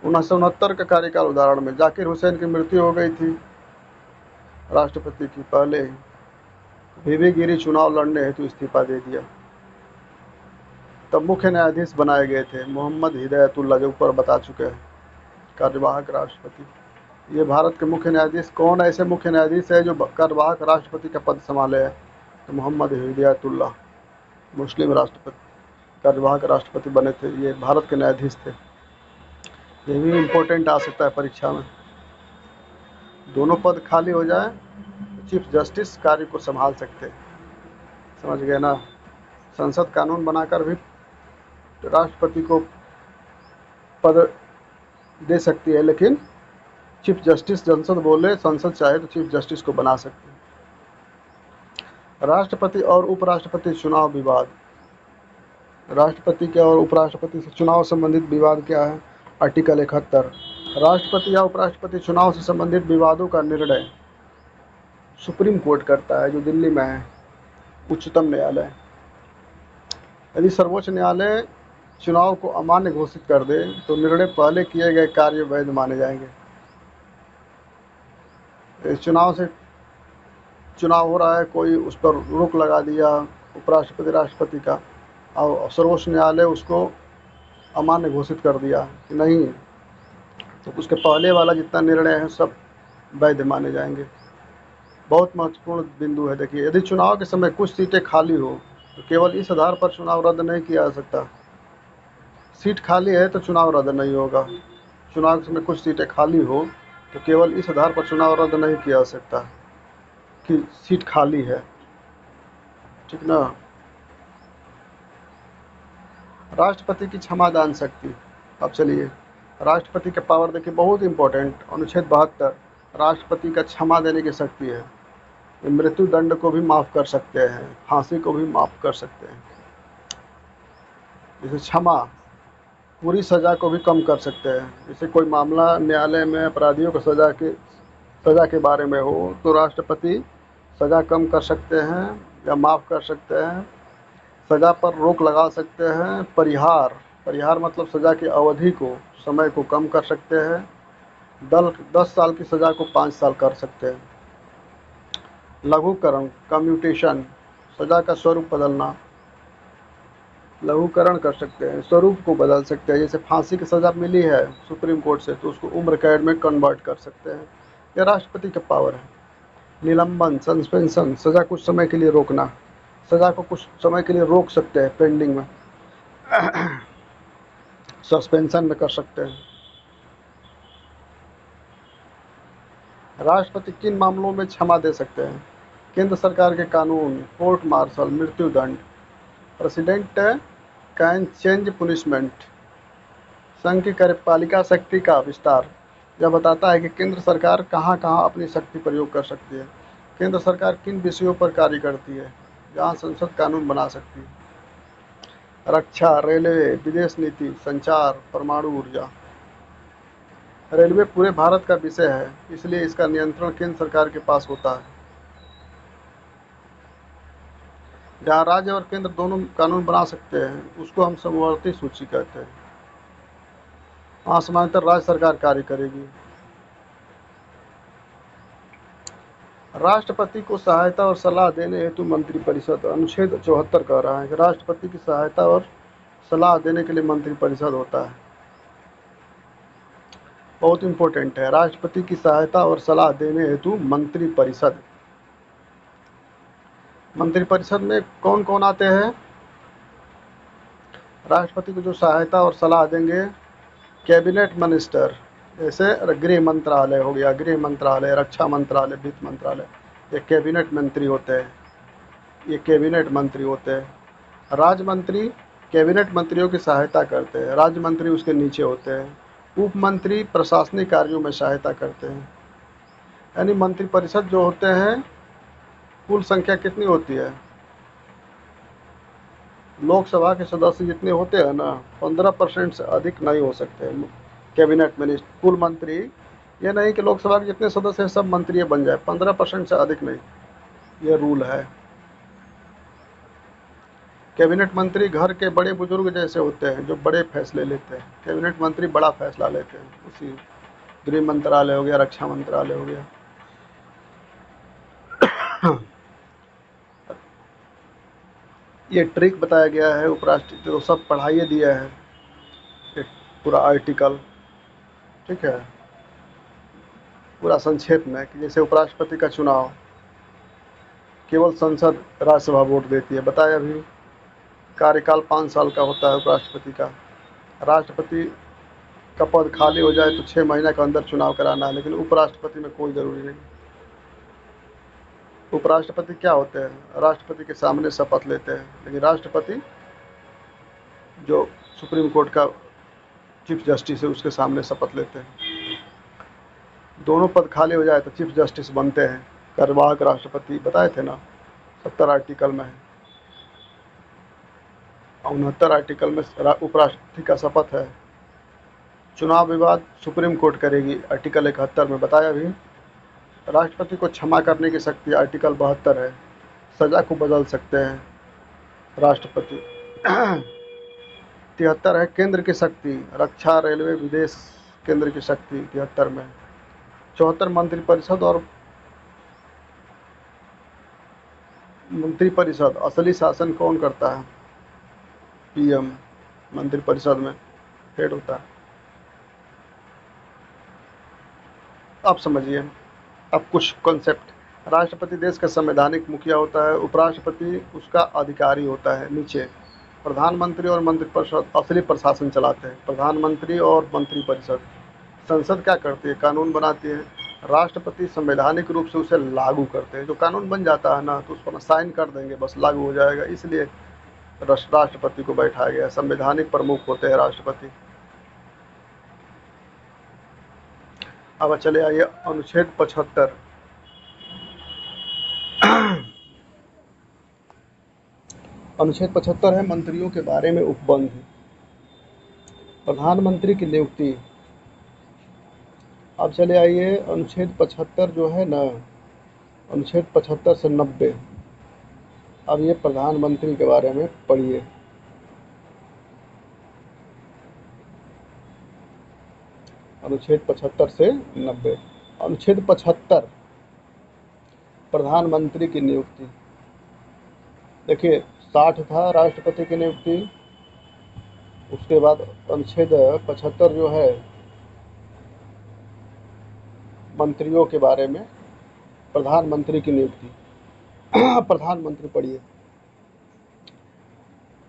1969 का कार्यकाल उदाहरण में जाकिर हुसैन की मृत्यु हो गई थी राष्ट्रपति की पहले ही, बीबी गिरी चुनाव लड़ने हेतु इस्तीफा दे दिया। तब मुख्य न्यायाधीश बनाए गए थे मोहम्मद हिदायतुल्लाह, जो ऊपर बता चुके हैं, कार्यवाहक राष्ट्रपति। ये भारत के मुख्य न्यायाधीश, कौन ऐसे मुख्य न्यायाधीश है जो कार्यवाहक राष्ट्रपति का पद संभाले हैं? तो मोहम्मद हिदायतुल्लाह, मुस्लिम राष्ट्रपति, कार्यवाहक राष्ट्रपति बने थे, ये भारत के न्यायाधीश थे। ये भी इम्पोर्टेंट आ सकता है परीक्षा में। दोनों पद खाली हो जाए तो चीफ जस्टिस कार्य को संभाल सकते हैं, समझ गए ना। संसद कानून बनाकर भी राष्ट्रपति को पद दे सकती है, लेकिन चीफ जस्टिस संसद बोले, संसद चाहे तो चीफ जस्टिस को बना सकती है। राष्ट्रपति और उपराष्ट्रपति चुनाव विवाद। राष्ट्रपति के और उपराष्ट्रपति से चुनाव संबंधित विवाद क्या है? आर्टिकल 71। राष्ट्रपति या उपराष्ट्रपति चुनाव से संबंधित विवादों का निर्णय सुप्रीम कोर्ट करता है, जो दिल्ली में है, उच्चतम न्यायालय। यदि सर्वोच्च न्यायालय चुनाव को अमान्य घोषित कर दे तो निर्णय पहले किए गए कार्य वैध माने जाएंगे। इस चुनाव हो रहा है, कोई उस पर रोक लगा दिया उपराष्ट्रपति राष्ट्रपति का, और सर्वोच्च न्यायालय उसको अमान्य घोषित कर दिया कि नहीं, तो उसके पहले वाला जितना निर्णय है सब वैध माने जाएंगे। बहुत महत्वपूर्ण बिंदु है। देखिए, यदि चुनाव के समय कुछ सीटें खाली हो तो केवल इस आधार पर चुनाव रद्द नहीं किया जा सकता। सीट खाली है तो चुनाव रद्द नहीं होगा। चुनाव के समय कुछ सीटें खाली हो तो केवल इस आधार पर चुनाव रद्द नहीं किया जा सकता कि सीट खाली है, ठीक ना। राष्ट्रपति की क्षमादान शक्ति। अब चलिए, राष्ट्रपति के पावर देखिए, बहुत इंपॉर्टेंट। अनुच्छेद 72 राष्ट्रपति का क्षमा देने की शक्ति है। मृत्यु दंड को भी माफ कर सकते हैं, फांसी को भी माफ कर सकते हैं। जैसे क्षमा पूरी सजा को भी कम कर सकते हैं। जैसे कोई मामला न्यायालय में अपराधियों को सजा के बारे में हो तो राष्ट्रपति सजा कम कर सकते हैं या माफ कर सकते हैं। सजा पर रोक लगा सकते हैं। परिहार मतलब सजा की अवधि को, समय को कम कर सकते हैं। 10 साल की सजा को 5 साल कर सकते हैं। लघुकरण कम्यूटेशन, सजा का स्वरूप बदलना, लघुकरण कर सकते हैं, स्वरूप को बदल सकते हैं। जैसे फांसी की सजा मिली है सुप्रीम कोर्ट से तो उसको उम्र कैद में कन्वर्ट कर सकते हैं। यह राष्ट्रपति का पावर है। निलंबन सस्पेंशन, सजा कुछ समय के लिए रोकना, सजा को कुछ समय के लिए रोक सकते हैं, पेंडिंग में सस्पेंशन में कर सकते हैं। राष्ट्रपति किन मामलों में क्षमा दे सकते हैं? केंद्र सरकार के कानून, कोर्ट मार्शल, मृत्यु दंड। President can change punishment. संघ की कार्यपालिका शक्ति का विस्तार। यह बताता है कि केंद्र सरकार कहां कहां अपनी शक्ति प्रयोग कर सकती है। केंद्र सरकार किन विषयों पर कार्य करती है, जहां संसद कानून बना सकती है। रक्षा, रेलवे, विदेश नीति, संचार, परमाणु ऊर्जा। रेलवे पूरे भारत का विषय है, इसलिए इसका नियंत्रण केंद्र सरकार के पास होता है। जहाँ राज्य और केंद्र दोनों कानून बना सकते हैं उसको हम समवर्ती सूची कहते हैं। वहाँ समानांतर राज्य सरकार कार्य करेगी। राष्ट्रपति को सहायता और सलाह देने हेतु मंत्रिपरिषद। अनुच्छेद 74 कह रहा है कि राष्ट्रपति की सहायता और सलाह देने के लिए मंत्रिपरिषद होता है। बहुत इंपॉर्टेंट है, राष्ट्रपति की सहायता और सलाह देने हेतु मंत्रिपरिषद। मंत्रिपरिषद में कौन कौन आते हैं? राष्ट्रपति को जो सहायता और सलाह देंगे, कैबिनेट मिनिस्टर, जैसे गृह मंत्रालय हो गया, गृह मंत्रालय, रक्षा मंत्रालय, वित्त मंत्रालय, ये कैबिनेट मंत्री होते हैं। ये कैबिनेट मंत्री होते हैं। राज्य मंत्री कैबिनेट मंत्रियों की सहायता करते हैं, राज्य मंत्री उसके नीचे होते हैं। उप मंत्री प्रशासनिक कार्यों में सहायता करते हैं। यानी मंत्रिपरिषद जो होते हैं, कुल संख्या कितनी होती है? लोकसभा के सदस्य जितने होते हैं ना, 15% से अधिक नहीं हो सकते कैबिनेट मिनिस्टर, कुल मंत्री। ये नहीं कि लोकसभा के जितने सदस्य हैं सब मंत्री बन जाए, 15% से अधिक नहीं, ये रूल है। कैबिनेट मंत्री घर के बड़े बुजुर्ग जैसे होते हैं जो बड़े फैसले लेते हैं। कैबिनेट मंत्री बड़ा फैसला लेते हैं, उसी गृह मंत्रालय हो गया, रक्षा मंत्रालय हो गया। ये ट्रिक बताया गया है उपराष्ट्रपति तो सब पढ़ाइए दिया है, एक पूरा आर्टिकल, ठीक है, पूरा संक्षेप में। कि जैसे उपराष्ट्रपति का चुनाव केवल संसद राज्यसभा वोट देती है, बताया अभी। कार्यकाल 5 साल का होता है उपराष्ट्रपति का। राष्ट्रपति का पद खाली हो जाए तो 6 महीने के अंदर चुनाव कराना है, लेकिन उपराष्ट्रपति में कोई ज़रूरी नहीं। उपराष्ट्रपति क्या होते हैं? राष्ट्रपति के सामने शपथ लेते हैं, लेकिन राष्ट्रपति जो सुप्रीम कोर्ट का चीफ जस्टिस है उसके सामने शपथ लेते हैं। दोनों पद खाली हो जाए तो चीफ जस्टिस बनते हैं, कार्यवाहक राष्ट्रपति बताए थे ना, 70 आर्टिकल में है। 69 आर्टिकल में उपराष्ट्रपति का शपथ है। चुनाव विवाद सुप्रीम कोर्ट करेगी, आर्टिकल 71 में बताया भी। राष्ट्रपति को क्षमा करने की शक्ति आर्टिकल 72 है। सजा को बदल सकते हैं राष्ट्रपति। 73 है केंद्र की शक्ति, रक्षा, रेलवे, विदेश केंद्र की शक्ति 73 में। 74 मंत्रिपरिषद और मंत्रिपरिषद असली शासन कौन करता है? पीएम मंत्रिपरिषद में हेड होता है। अब समझिए, अब कुछ कॉन्सेप्ट। राष्ट्रपति देश का संवैधानिक मुखिया होता है, उपराष्ट्रपति उसका अधिकारी होता है नीचे। प्रधानमंत्री और मंत्रिपरिषद असली प्रशासन चलाते हैं, प्रधानमंत्री और मंत्रिपरिषद। संसद क्या करती है? कानून बनाती है। राष्ट्रपति संवैधानिक रूप से उसे लागू करते हैं। जो कानून बन जाता है ना तो उस पर साइन कर देंगे, बस लागू हो जाएगा। इसलिए राष्ट्रपति को बैठाया गया। संवैधानिक प्रमुख होते हैं राष्ट्रपति। अब चले आइए अनुच्छेद 75। अनुच्छेद 75 है मंत्रियों के बारे में उपबंध। प्रधानमंत्री की नियुक्ति। अब चले आइए अनुच्छेद 75 जो है ना, अनुच्छेद 75 से 90। अब ये प्रधानमंत्री के बारे में पढ़िए। अनुच्छेद 75 से 90। अनुच्छेद 75 प्रधानमंत्री की नियुक्ति। देखिए 60 था राष्ट्रपति की नियुक्ति। उसके बाद अनुच्छेद 75 जो है मंत्रियों के बारे में, प्रधानमंत्री की नियुक्ति। प्रधानमंत्री पढ़िए।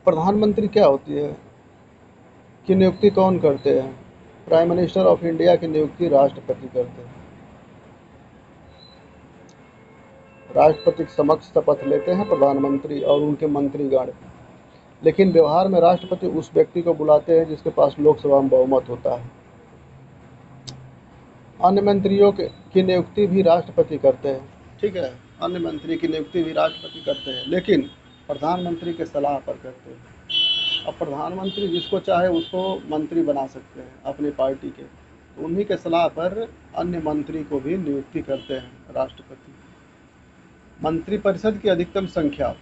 प्रधानमंत्री क्या होती है, की नियुक्ति कौन करते हैं? प्राइम मिनिस्टर ऑफ इंडिया की नियुक्ति राष्ट्रपति करते हैं। राष्ट्रपति के समक्ष शपथ लेते हैं प्रधानमंत्री और उनके मंत्रीगण, लेकिन व्यवहार में राष्ट्रपति उस व्यक्ति को बुलाते हैं जिसके पास लोकसभा में बहुमत होता है। अन्य मंत्रियों की नियुक्ति भी राष्ट्रपति करते हैं, ठीक है। अन्य मंत्री की नियुक्ति भी राष्ट्रपति करते हैं, लेकिन प्रधानमंत्री के सलाह पर करते हैं। अब प्रधानमंत्री जिसको चाहे उसको मंत्री बना सकते हैं अपनी पार्टी के, तो उन्हीं के सलाह पर अन्य मंत्री को भी नियुक्ति करते हैं राष्ट्रपति। मंत्रिपरिषद की अधिकतम संख्या।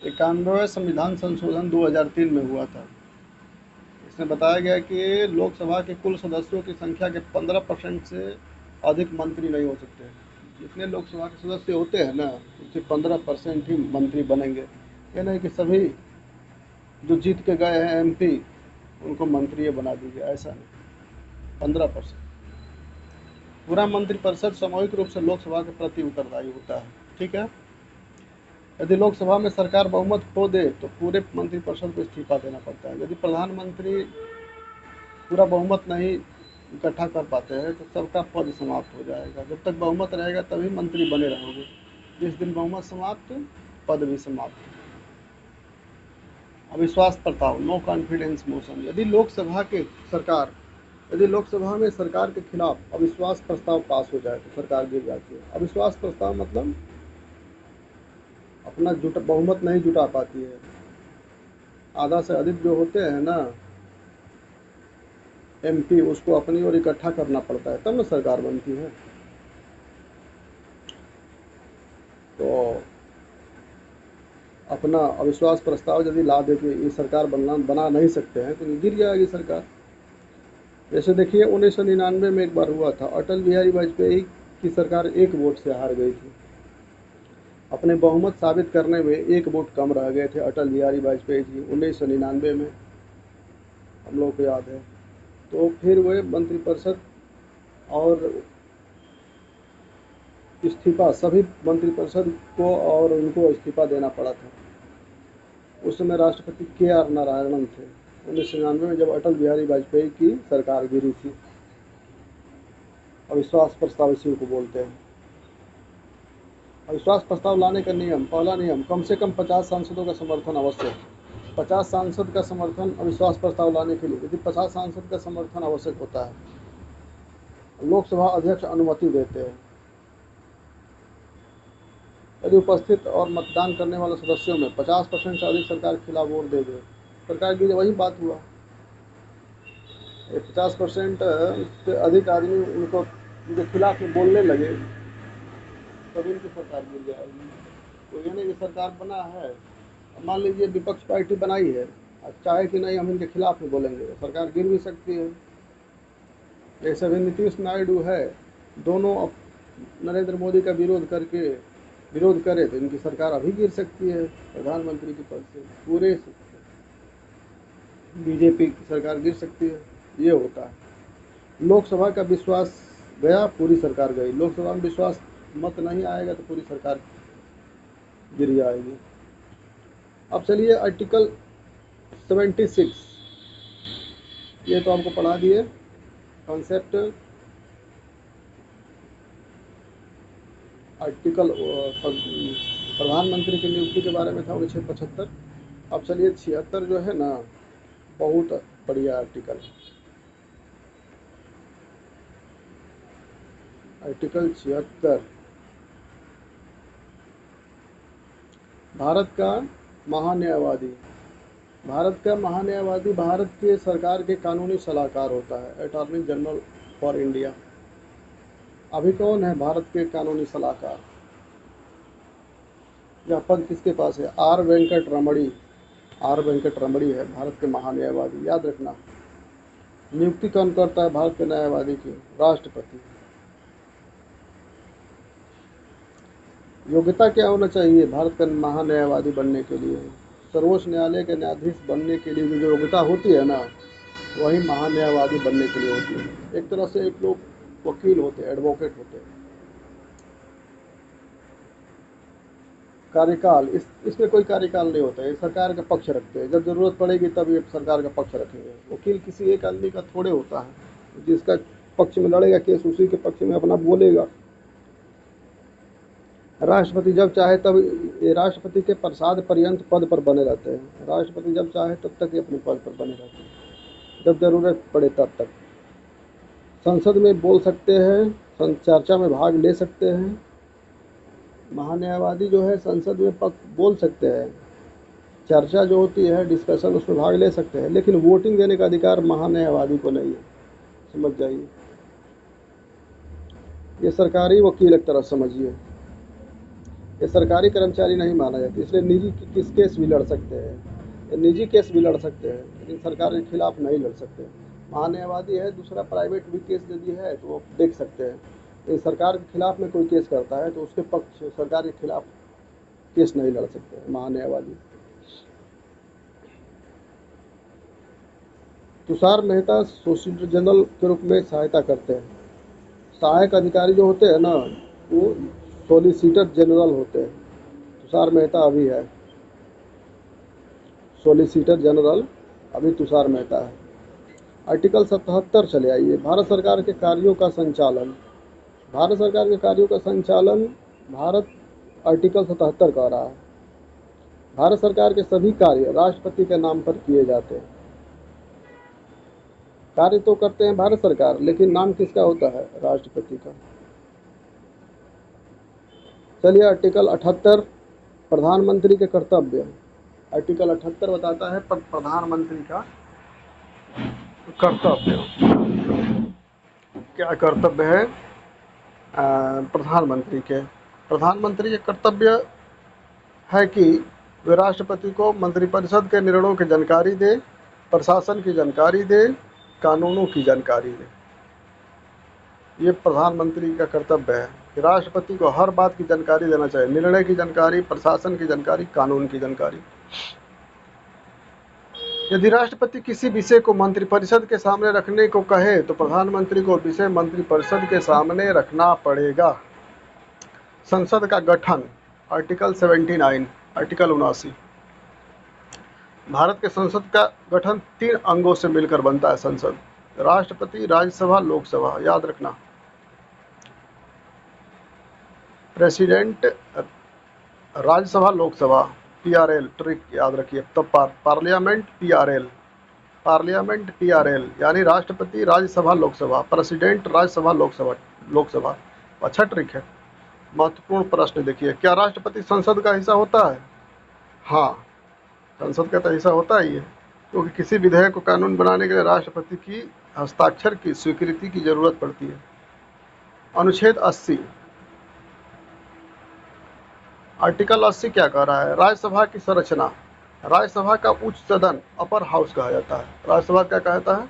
91वें संविधान संशोधन 2003 में हुआ था। इसमें बताया गया कि लोकसभा के कुल सदस्यों की संख्या के 15% से अधिक मंत्री नहीं हो सकते। जितने लोकसभा के सदस्य होते हैं ना, उससे 15% ही मंत्री बनेंगे। ये नहीं कि सभी जो जीत के गए हैं एमपी उनको मंत्री बना दीजिए, ऐसा नहीं। 15%। पूरा मंत्रिपरिषद सामूहिक रूप से लोकसभा के प्रति उत्तरदायी होता है, ठीक है। यदि लोकसभा में सरकार बहुमत खो दे तो पूरे मंत्रिपरिषद को इस्तीफा देना पड़ता है। यदि प्रधानमंत्री पूरा बहुमत नहीं इकट्ठा कर पाते हैं तो सबका पद समाप्त हो जाएगा। जब तक बहुमत रहेगा तभी मंत्री बने रहोगे, जिस दिन बहुमत समाप्त पद भी समाप्त। अविश्वास प्रस्ताव, नो कॉन्फिडेंस मोशन। यदि लोकसभा में सरकार के खिलाफ अविश्वास प्रस्ताव पास हो जाए तो सरकार गिर जाती है। अविश्वास प्रस्ताव मतलब अपना बहुमत नहीं जुटा पाती है। आधा से अधिक जो होते हैं ना एमपी, उसको अपनी ओर इकट्ठा करना पड़ता है, तब ना सरकार बनती है। तो अपना अविश्वास प्रस्ताव यदि ला दे के ये सरकार बना नहीं सकते हैं तो गिर जाएगी सरकार। जैसे देखिए 1999 में एक बार हुआ था, अटल बिहारी वाजपेयी की सरकार 1 वोट से हार गई थी। अपने बहुमत साबित करने में 1 वोट कम रह गए थे अटल बिहारी वाजपेयी जी 1999 में, हम लोग को याद है। तो फिर वे मंत्रिपरिषद और इस्तीफा, सभी मंत्रिपरिषद को और उनको इस्तीफा देना पड़ा था। उस समय राष्ट्रपति KR नारायणन थे। 1999 में जब अटल बिहारी वाजपेयी की सरकार गिरी थी। अविश्वास प्रस्ताव इसी को बोलते हैं। अविश्वास प्रस्ताव लाने का नियम, पहला नियम, कम से कम 50 सांसदों का समर्थन आवश्यक। 50 सांसद का समर्थन अविश्वास प्रस्ताव लाने के लिए, यदि 50 सांसद का समर्थन आवश्यक होता है, लोकसभा अध्यक्ष अनुमति देते हैं। यदि उपस्थित और मतदान करने वाले सदस्यों में 50% से अधिक सरकार के खिलाफ वोट दे दे, सरकार की वही बात हुआ, 50% से अधिक आदमी उनके खिलाफ में बोलने लगे, तभी उनकी सरकार गिर जाएगी। तो यानी कि सरकार बना है, मान लीजिए विपक्ष पार्टी बनाई है, चाहे कि नहीं हम इनके खिलाफ में बोलेंगे, सरकार गिर भी सकती है। जैसे अभी नीतीश नायडू है, दोनों नरेंद्र मोदी का विरोध करे तो इनकी सरकार अभी गिर सकती है, प्रधानमंत्री के पद से पूरे बीजेपी की सरकार गिर सकती है। ये होता है। लोकसभा का विश्वास गया, पूरी सरकार गई। लोकसभा में विश्वास मत नहीं आएगा तो पूरी सरकार गिर जाएगी। अब चलिए आर्टिकल 76, ये तो आपको पढ़ा दिए कॉन्सेप्ट। आर्टिकल प्रधानमंत्री की नियुक्ति के बारे में था 1975। अब चलिए 76 जो है ना, बहुत बढ़िया आर्टिकल। आर्टिकल 76, भारत का महान्यायवादी। भारत का महान्यायवादी भारत के सरकार के कानूनी सलाहकार होता है, अटॉर्नी जनरल फॉर इंडिया। अभी कौन है भारत के कानूनी सलाहकार? यह पद किसके पास है? Are Venkat Ramani. Are Venkat रमणी है भारत के महान्यायवादी, याद रखना। नियुक्ति कौन करता है भारत के न्यायवादी की? राष्ट्रपति। योग्यता क्या होना चाहिए भारत का महान्यायवादी बनने के लिए? सर्वोच्च न्यायालय के न्यायाधीश बनने के लिए जो योग्यता होती है ना, वही महान्यायवादी बनने के लिए होती है। एक तरह से एक लोग वकील होते हैं, एडवोकेट होते हैं। कार्यकाल, इसमें कोई कार्यकाल नहीं होता है, सरकार का पक्ष रखते हैं, जब जरूरत पड़ेगी तब ये सरकार का पक्ष रखेंगे। वकील किसी एक आदमी का थोड़े होता है, जिसका पक्ष में लड़ेगा केस उसी के पक्ष में अपना बोलेगा। राष्ट्रपति जब चाहे तब, ये राष्ट्रपति के प्रसाद पर्यंत पद पर बने रहते हैं। राष्ट्रपति जब चाहे तब तक ये अपने पद पर बने रहते हैं, जब जरूरत पड़े तब तक। संसद में बोल सकते हैं, चर्चा में भाग ले सकते हैं। महान्यायवादी जो है संसद में बोल सकते हैं, चर्चा जो होती है, डिस्कशन, उसमें भाग ले सकते हैं, लेकिन वोटिंग देने का अधिकार महान्यायवादी को नहीं है, समझ जाइए। ये सरकारी वकील एक तरह समझिए, ये सरकारी कर्मचारी नहीं माना जाता, इसलिए निजी किस केस भी लड़ सकते हैं, निजी केस भी लड़ सकते हैं, लेकिन सरकार के खिलाफ नहीं लड़ सकते। महान्यायवादी है, दूसरा प्राइवेट भी केस यदि है तो वो देख सकते हैं। यदि सरकार के खिलाफ में कोई केस करता है तो उसके पक्ष, सरकार के खिलाफ केस नहीं लड़ सकते महान्यायवादी। तुषार मेहता सोलिसिटर जनरल के रूप में सहायता करते हैं। सहायक अधिकारी जो होते हैं ना, वो सोलिसिटर जनरल होते हैं। तुषार मेहता अभी है सोलिसिटर जनरल, अभी तुषार मेहता है। आर्टिकल 77 चले आइए, भारत सरकार के कार्यों का संचालन। भारत सरकार के कार्यों का संचालन भारत आर्टिकल 77 कह रहा है। भारत सरकार के सभी कार्य राष्ट्रपति के नाम पर किए जाते हैं। कार्य तो करते हैं भारत सरकार, लेकिन नाम किसका होता है? राष्ट्रपति का। चलिए आर्टिकल 78, प्रधानमंत्री के कर्तव्य। आर्टिकल 78 बताता है प्रधानमंत्री का कर्तव्य। क्या कर्तव्य है प्रधानमंत्री के? प्रधानमंत्री के कर्तव्य है कि वे राष्ट्रपति को मंत्रिपरिषद के निर्णयों की जानकारी दे, प्रशासन की जानकारी दे, कानूनों की जानकारी दे। ये प्रधानमंत्री का कर्तव्य है कि राष्ट्रपति को हर बात की जानकारी देना चाहिए, निर्णय की जानकारी, प्रशासन की जानकारी, कानून की जानकारी। यदि राष्ट्रपति किसी विषय को मंत्रिपरिषद के सामने रखने को कहे तो प्रधानमंत्री को विषय मंत्रिपरिषद के सामने रखना पड़ेगा। संसद का गठन, आर्टिकल 79, आर्टिकल 79। भारत के संसद का गठन 3 अंगों से मिलकर बनता है संसद। राष्ट्रपति, राज्यसभा, लोकसभा। याद रखना, president, Rajya Sabha, Lok Sabha, PRL, trick याद रखिए। तब पार्लियामेंट, पीआरएल, पार्लियामेंट, पीआरएल यानी राष्ट्रपति, राज्यसभा, लोकसभा, प्रेसिडेंट, राज्यसभा, लोकसभा, लोकसभा। अच्छा ट्रिक है। महत्वपूर्ण प्रश्न देखिए, क्या राष्ट्रपति संसद का हिस्सा होता है? हाँ, संसद का तो हिस्सा होता ही है, क्योंकि किसी विधेयक को कानून बनाने के लिए राष्ट्रपति की हस्ताक्षर की स्वीकृति की जरूरत पड़ती है। अनुच्छेद 80, आर्टिकल 80 क्या कह रहा है? राज्यसभा की संरचना। राज्यसभा का उच्च सदन अपर हाउस कहा जाता है। राज्यसभा क्या कहता है?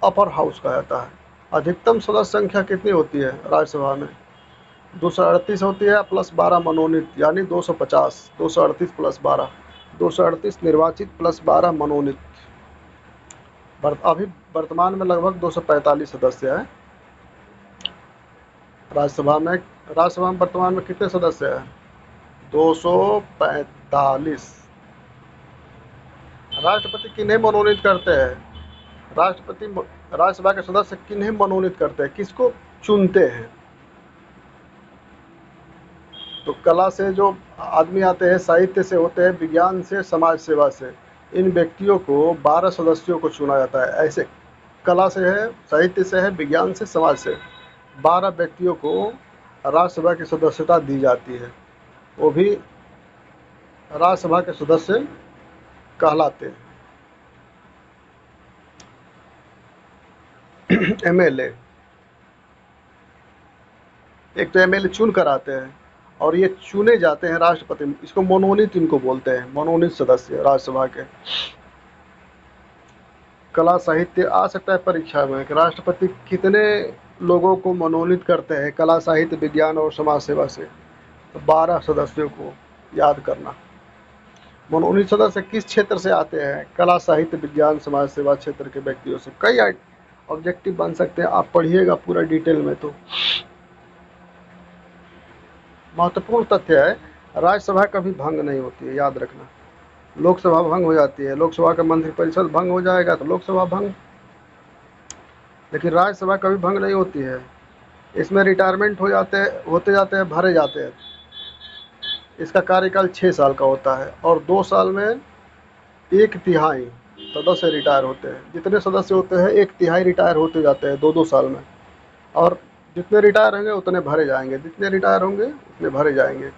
अपर हाउस कहा जाता है। अधिकतम सदस्य संख्या कितनी होती है राज्यसभा में? 238 होती है, प्लस 12 मनोनीत यानी 250। 238 प्लस 12, 238 निर्वाचित प्लस 12 मनोनीत। अभी वर्तमान में लगभग 245 सदस्य हैं राज्यसभा में। राज्यसभा में वर्तमान में कितने सदस्य हैं? 245। राष्ट्रपति किन्हें मनोनीत करते हैं? राष्ट्रपति राज्यसभा के सदस्य किन्हें मनोनीत करते हैं, किसको चुनते हैं? तो कला से जो आदमी आते हैं, साहित्य से होते हैं, विज्ञान से, समाज सेवा से, इन व्यक्तियों को 12 सदस्यों को चुना जाता है। ऐसे कला से है, साहित्य से है, विज्ञान से, समाज से 12 व्यक्तियों को राज्यसभा की सदस्यता दी जाती है। वो भी राज्यसभा के सदस्य कहलाते हैं। एमएलए, एक तो एमएलए चुन कर आते हैं और ये चुने जाते हैं राष्ट्रपति, इसको मनोनीत इनको बोलते हैं, मनोनीत सदस्य राज्यसभा के। कला साहित्य आ सकता है परीक्षा में कि राष्ट्रपति कितने लोगों को मनोनीत करते हैं कला, साहित्य, विज्ञान और समाज सेवा से। तो 12 सदस्यों को याद करना। मनोनीत सदस्य किस क्षेत्र से आते हैं? कला, साहित्य, विज्ञान, समाज सेवा क्षेत्र के व्यक्तियों से। कई ऑब्जेक्टिव बन सकते हैं, आप पढ़िएगा पूरा डिटेल में। तो महत्वपूर्ण तथ्य है, राज्यसभा कभी भंग नहीं होती है, याद रखना। लोकसभा भंग हो जाती है, लोकसभा का मंत्रिपरिषद भंग हो जाएगा तो लोकसभा भंग, लेकिन राज्यसभा कभी भंग नहीं होती है। इसमें रिटायरमेंट होते जाते हैं, भरे जाते हैं। इसका कार्यकाल 6 साल का होता है और 2 साल में 1/3 सदस्य रिटायर होते हैं। जितने सदस्य होते हैं 1/3 रिटायर होते जाते हैं 2-2 साल में, और जितने रिटायर होंगे उतने भरे जाएंगे, जितने रिटायर होंगे उतने भरे जाएंगे।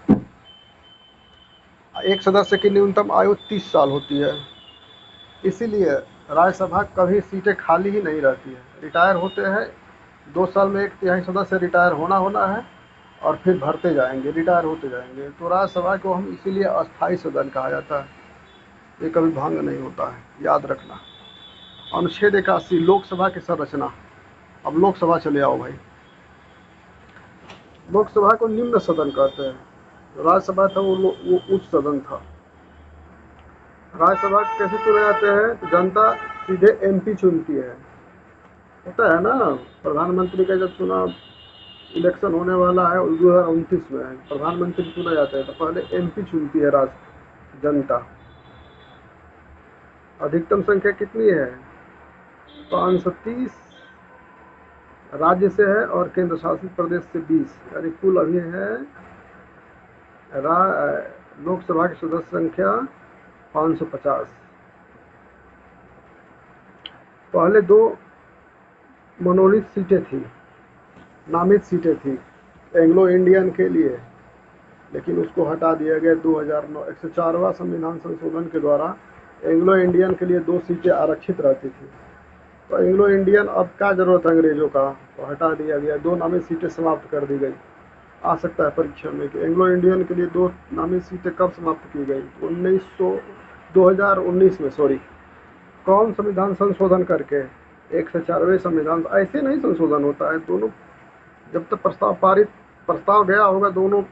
एक सदस्य की न्यूनतम आयु 30 साल होती है। इसीलिए राज्यसभा कभी सीटें खाली ही नहीं रहती है। रिटायर होते हैं 2 साल में 1/3 सदस्य रिटायर होना है और फिर भरते जाएंगे, रिटायर होते जाएंगे। तो राज्यसभा को हम इसीलिए अस्थायी सदन कहा जाता है, ये कभी भंग नहीं होता है, याद रखना। अनुच्छेद 81, लोकसभा की संरचना। अब लोकसभा चले आओ भाई। लोकसभा को निम्न सदन कहते हैं। राज्यसभा था वो उच्च सदन था। राज्यसभा कैसे चुने जाते हैं? तो जनता सीधे एमपी चुनती है। होता है ना, प्रधानमंत्री का जब चुनाव इलेक्शन होने वाला है 2029 में, प्रधानमंत्री चुना जाता है तो पहले एमपी चुनती है जनता। अधिकतम संख्या कितनी है? 530 राज्य से है और केंद्र शासित प्रदेश से 20, यानी कुल अभी है लोकसभा की सदस्य संख्या 550। पहले 2 मनोनीत सीटें थी, नामित सीटें थी एंग्लो इंडियन के लिए, लेकिन उसको हटा दिया गया 2009 104वां संविधान संशोधन के द्वारा। एंग्लो इंडियन के लिए 2 सीटें आरक्षित रहती थी, तो एंग्लो इंडियन अब क्या जरूरत है अंग्रेजों का, तो हटा दिया गया। 2 नामित सीटें समाप्त कर दी गई। आ सकता है परीक्षा में कि एंग्लो इंडियन के लिए 2 नामित सीटें कब समाप्त की गई? 2019 में, सॉरी, कौन संविधान संशोधन करके? 104वें संविधान। ऐसे नहीं संशोधन होता है, दोनों जब तक प्रस्ताव गया होगा दोनों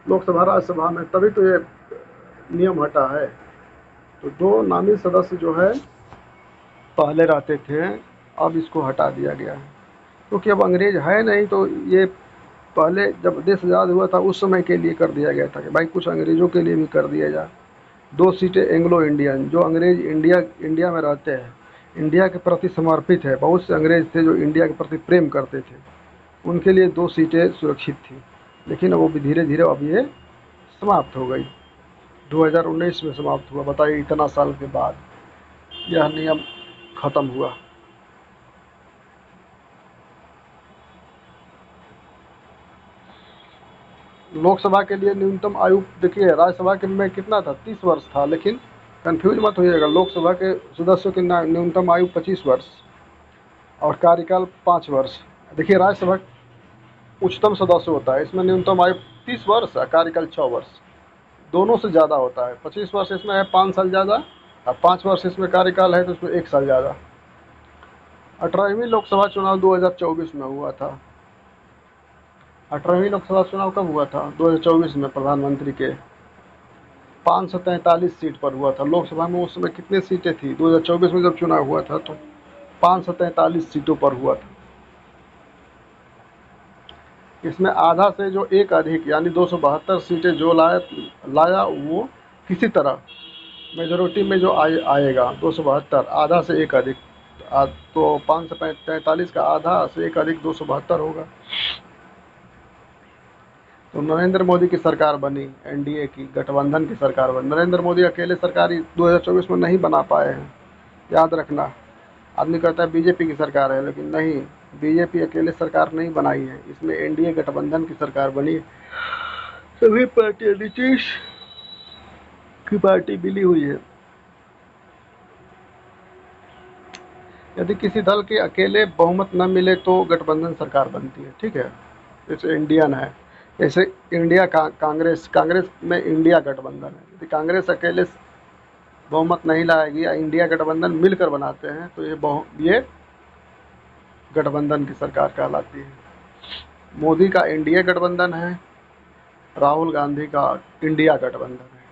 लोकसभा राज्यसभा में, तभी तो ये नियम हटा है। तो 2 नामित सदस्य जो है पहले रहते थे, अब इसको हटा दिया गया है, क्योंकि अब अंग्रेज है नहीं। तो ये पहले जब देश आज़ाद हुआ था उस समय के लिए कर दिया गया था कि भाई कुछ अंग्रेजों के लिए भी कर दिया जाए। 2 सीटें एंग्लो इंडियन, जो अंग्रेज इंडिया इंडिया में रहते हैं, इंडिया के प्रति समर्पित है, बहुत से अंग्रेज थे जो इंडिया के प्रति प्रेम करते थे, उनके लिए 2 सीटें सुरक्षित थी। लेकिन वो भी धीरे धीरे अब ये समाप्त हो गई, 2019 में समाप्त हुआ। बताइए, इतना साल के बाद यह नियम खत्म हुआ। लोकसभा के लिए न्यूनतम आयु देखिए, राज्यसभा के में कितना था, 30 वर्ष था, लेकिन कंफ्यूज मत होइएगा, लोकसभा के सदस्यों की न्यूनतम आयु 25 वर्ष और कार्यकाल 5 वर्ष। देखिए, राज्यसभा उच्चतम सदस्य होता है, इसमें न्यूनतम आयु 30 वर्ष और कार्यकाल 6 वर्ष, दोनों से ज़्यादा होता है। 25 वर्ष इसमें है, 5 साल ज़्यादा, और 5 वर्ष इसमें कार्यकाल है, तो इसमें 1 साल ज़्यादा। 18वीं लोकसभा चुनाव 2024 में हुआ था। 18वीं लोकसभा चुनाव कब हुआ था? 2024 में, प्रधानमंत्री के 543 सीट पर हुआ था। लोकसभा में उस समय कितने सीटें थी 2024 में जब चुनाव हुआ था? तो 543 सीटों पर हुआ था। इसमें आधा से जो एक अधिक यानी 272 सीटें जो लाया वो किसी तरह मेजोरिटी में जो आएगा 272, आधा से एक अधिक, तो 543 का आधा से एक अधिक 272 होगा। तो नरेंद्र मोदी की सरकार बनी, एनडीए की गठबंधन की सरकार बनी। नरेंद्र मोदी अकेले सरकार 2024 में नहीं बना पाए हैं, याद रखना। आदमी कहता है बीजेपी की सरकार है, लेकिन नहीं, बीजेपी अकेले सरकार नहीं बनाई है, इसमें एनडीए गठबंधन की सरकार बनी। सभी पार्टियां नीतीश की पार्टी मिली हुई है। यदि किसी दल के अकेले बहुमत न मिले तो गठबंधन सरकार बनती है, ठीक है। जैसे इंडियन है, जैसे इंडिया कांग्रेस में इंडिया गठबंधन है। यदि कांग्रेस अकेले बहुमत नहीं लाएगी या इंडिया गठबंधन मिलकर बनाते हैं तो ये गठबंधन की सरकार कहलाती है। मोदी का एनडीए गठबंधन है, राहुल गांधी का इंडिया गठबंधन है।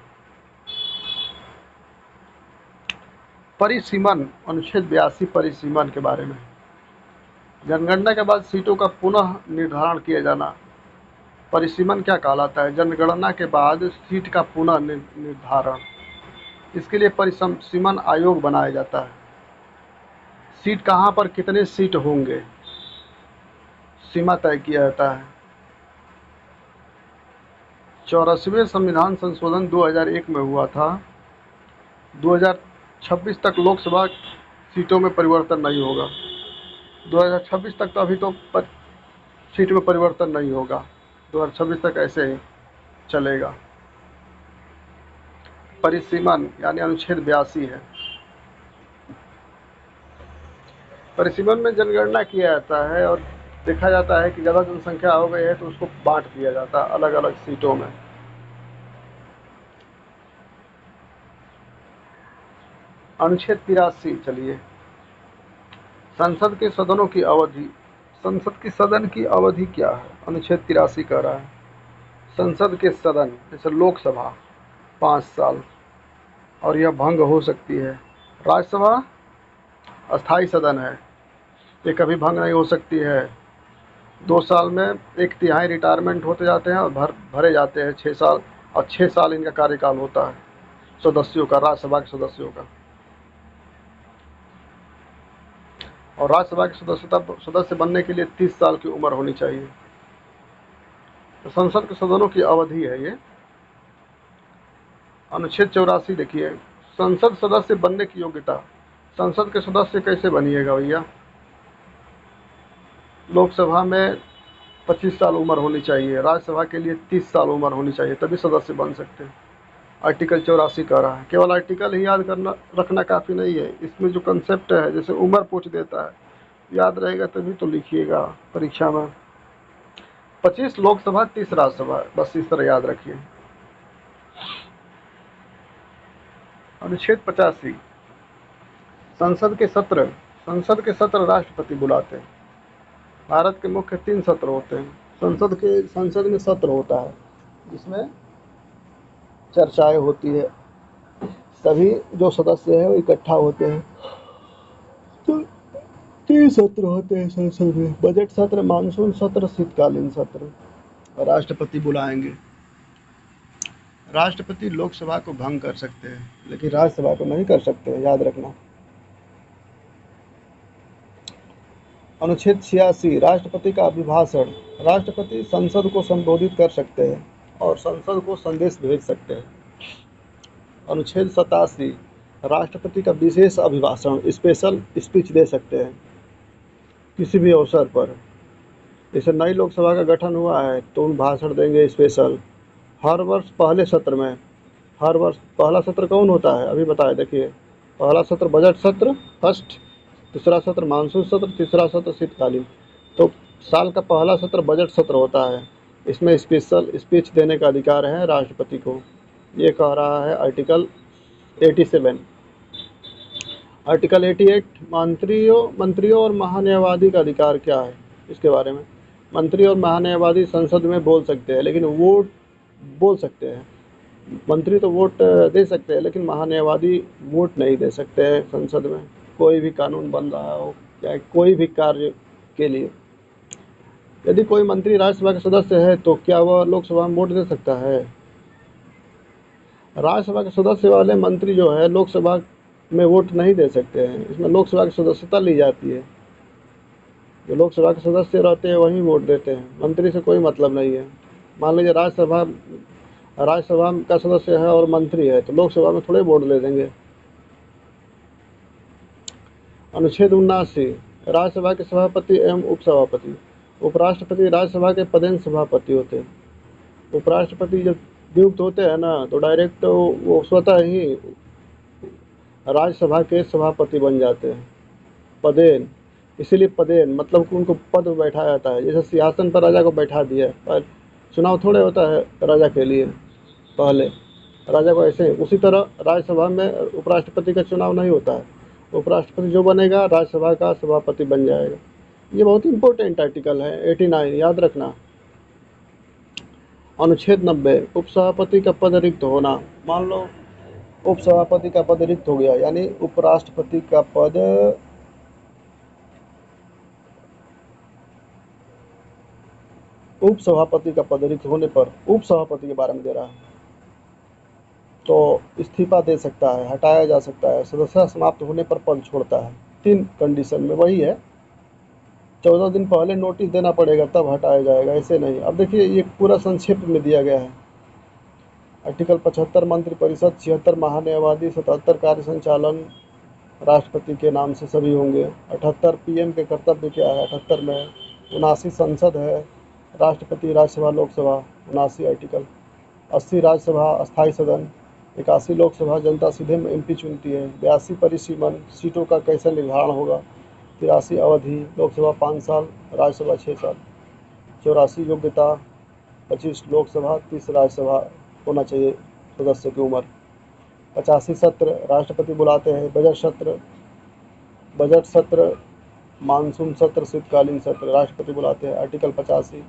परिसीमन, अनुच्छेद 82 परिसीमन के बारे में। जनगणना के बाद सीटों का पुनः निर्धारण किया जाना, परिसीमन क्या कहलाता है? जनगणना के बाद सीट का पुनः निर्धारण, इसके लिए परिसीमन आयोग बनाया जाता है। सीट कहाँ पर कितने सीट होंगे, सीमा तय किया जाता है। 84वें संविधान संशोधन 2001 में हुआ था। 2026 तक लोकसभा सीटों में परिवर्तन नहीं होगा। 2026 तक तो अभी तो सीट में परिवर्तन नहीं होगा, 2026 तक ऐसे ही चलेगा। परिसीमन यानी अनुच्छेद 82 है। परिसीमन में जनगणना किया जाता है और देखा जाता है कि ज़्यादा जनसंख्या हो गई है तो उसको बांट दिया जाता है अलग अलग सीटों में। अनुच्छेद 83, चलिए, संसद के सदनों की अवधि। संसद की सदन की अवधि क्या है? अनुच्छेद 83 कह रहा है संसद के सदन, जैसे लोकसभा 5 साल और यह भंग हो सकती है। राज्यसभा अस्थाई सदन है, ये कभी भंग नहीं हो सकती है। 2 साल में 1/3 रिटायरमेंट होते जाते हैं और भरे जाते हैं 6 साल, और 6 साल इनका कार्यकाल होता है सदस्यों का, राज्यसभा के सदस्यों का। और राज्यसभा के सदस्य बनने के लिए 30 साल की उम्र होनी चाहिए। तो संसद के सदनों की अवधि है ये। अनुच्छेद 84 देखिए, संसद सदस्य बनने की योग्यता। संसद के सदस्य कैसे बनिएगा भैया? लोकसभा में 25 साल उम्र होनी चाहिए, राज्यसभा के लिए 30 साल उम्र होनी चाहिए, तभी सदस्य बन सकते हैं। आर्टिकल 84 कह रहा है। केवल आर्टिकल ही याद करना रखना काफ़ी नहीं है, इसमें जो कंसेप्ट है, जैसे उम्र पूछ देता है, याद रहेगा तभी तो लिखिएगा परीक्षा में। 25 लोकसभा, 30 राज्यसभा, बस इस तरह याद रखिए। अनुच्छेद 85, संसद के सत्र। संसद के सत्र राष्ट्रपति बुलाते हैं। भारत के मुख्य 3 सत्र होते हैं। संसद में सत्र होता है जिसमें चर्चाएं होती है, सभी जो सदस्य हैं वो इकट्ठा होते हैं। तो 3 सत्र होते हैं संसद में, बजट सत्र, मानसून सत्र, शीतकालीन सत्र। राष्ट्रपति बुलाएंगे। राष्ट्रपति लोकसभा को भंग कर सकते हैं लेकिन राज्यसभा को नहीं कर सकते, याद रखना। अनुच्छेद 86 राष्ट्रपति का अभिभाषण। राष्ट्रपति संसद को संबोधित कर सकते हैं और संसद को संदेश भेज सकते हैं। अनुच्छेद 87 राष्ट्रपति का विशेष अभिभाषण, स्पेशल स्पीच दे सकते हैं किसी भी अवसर पर। जैसे नई लोकसभा का गठन हुआ है तो उन भाषण देंगे स्पेशल। हर वर्ष पहले सत्र में, हर वर्ष पहला सत्र कौन होता है अभी बताए, देखिए पहला सत्र बजट सत्र फर्स्ट, दूसरा सत्र मानसून सत्र, तीसरा सत्र शीतकालीन। तो साल का पहला सत्र बजट सत्र होता है, इसमें स्पेशल स्पीच देने का अधिकार है राष्ट्रपति को। ये कह रहा है आर्टिकल 87। आर्टिकल 88 मंत्रियों और महान्यायवादी का अधिकार क्या है, इसके बारे में। मंत्री और महान्यायवादी संसद में बोल सकते हैं लेकिन वोट बोल सकते हैं। मंत्री तो वोट दे सकते हैं लेकिन महान्यायवादी वोट नहीं दे सकते हैं संसद में, कोई भी कानून बन रहा हो या कोई भी कार्य के लिए। यदि कोई मंत्री राज्यसभा के सदस्य है तो क्या वह लोकसभा में वोट दे सकता है? राज्यसभा के सदस्य वाले मंत्री जो है लोकसभा में वोट नहीं दे सकते हैं, इसमें लोकसभा की सदस्यता ली जाती है। जो लोकसभा के सदस्य रहते हैं वही वोट देते हैं, मंत्री से कोई मतलब नहीं है। मान लीजिए राज्यसभा का सदस्य है और मंत्री है तो लोकसभा में थोड़े वोट दे देंगे। अनुच्छेद 79 राज्यसभा के सभापति एवं उपसभापति। उपराष्ट्रपति राज्यसभा के पदेन सभापति होते हैं। उपराष्ट्रपति जब नियुक्त होते हैं ना तो डायरेक्ट वो स्वतः ही राज्यसभा के सभापति बन जाते हैं, पदेन। इसीलिए पदेन मतलब कि उनको पद पर बैठाया जाता है, जैसे सिंहासन पर राजा को बैठा दिया, पर चुनाव थोड़े होता है राजा के लिए पहले राजा को, ऐसे उसी तरह राज्यसभा में उपराष्ट्रपति का चुनाव नहीं होता है। उपराष्ट्रपति जो बनेगा राज्यसभा का सभापति बन जाएगा। ये बहुत इंपॉर्टेंट आर्टिकल है 89, याद रखना। अनुच्छेद 90 उपसभापति का पद रिक्त होना। मान लो उपसभापति का पद रिक्त हो गया, यानी उपराष्ट्रपति का पद उपसभापति का पद रिक्त होने पर, उपसभापति के बारे में दे रहा है, तो इस्तीफा दे सकता है, हटाया जा सकता है, सदस्यता समाप्त होने पर पद छोड़ता है। 3 कंडीशन में, वही है 14 दिन पहले नोटिस देना पड़ेगा तब हटाया जाएगा, ऐसे नहीं। अब देखिए ये पूरा संक्षेप में दिया गया है। आर्टिकल 75 मंत्रिपरिषद, 76 महान्यायवादी, 77 कार्य संचालन राष्ट्रपति के नाम से सभी होंगे। 78 पीएम के कर्तव्य क्या है 78 में। 79 संसद है, राष्ट्रपति राज्यसभा लोकसभा 79 आर्टिकल। 80 राज्यसभा अस्थायी सदन। 81 लोकसभा जनता सीधे एमपी चुनती है। 82 परिसीमन, सीटों का कैसे निर्धारण होगा। 83 अवधि, लोकसभा 5 साल, राज्यसभा 6 साल। 84 योग्यता, 25 लोकसभा 30 राज्यसभा होना चाहिए सदस्य की उम्र। 85 सत्र, राष्ट्रपति बुलाते हैं। बजट सत्र, मानसून सत्र, शीतकालीन सत्र राष्ट्रपति बुलाते हैं। आर्टिकल 85।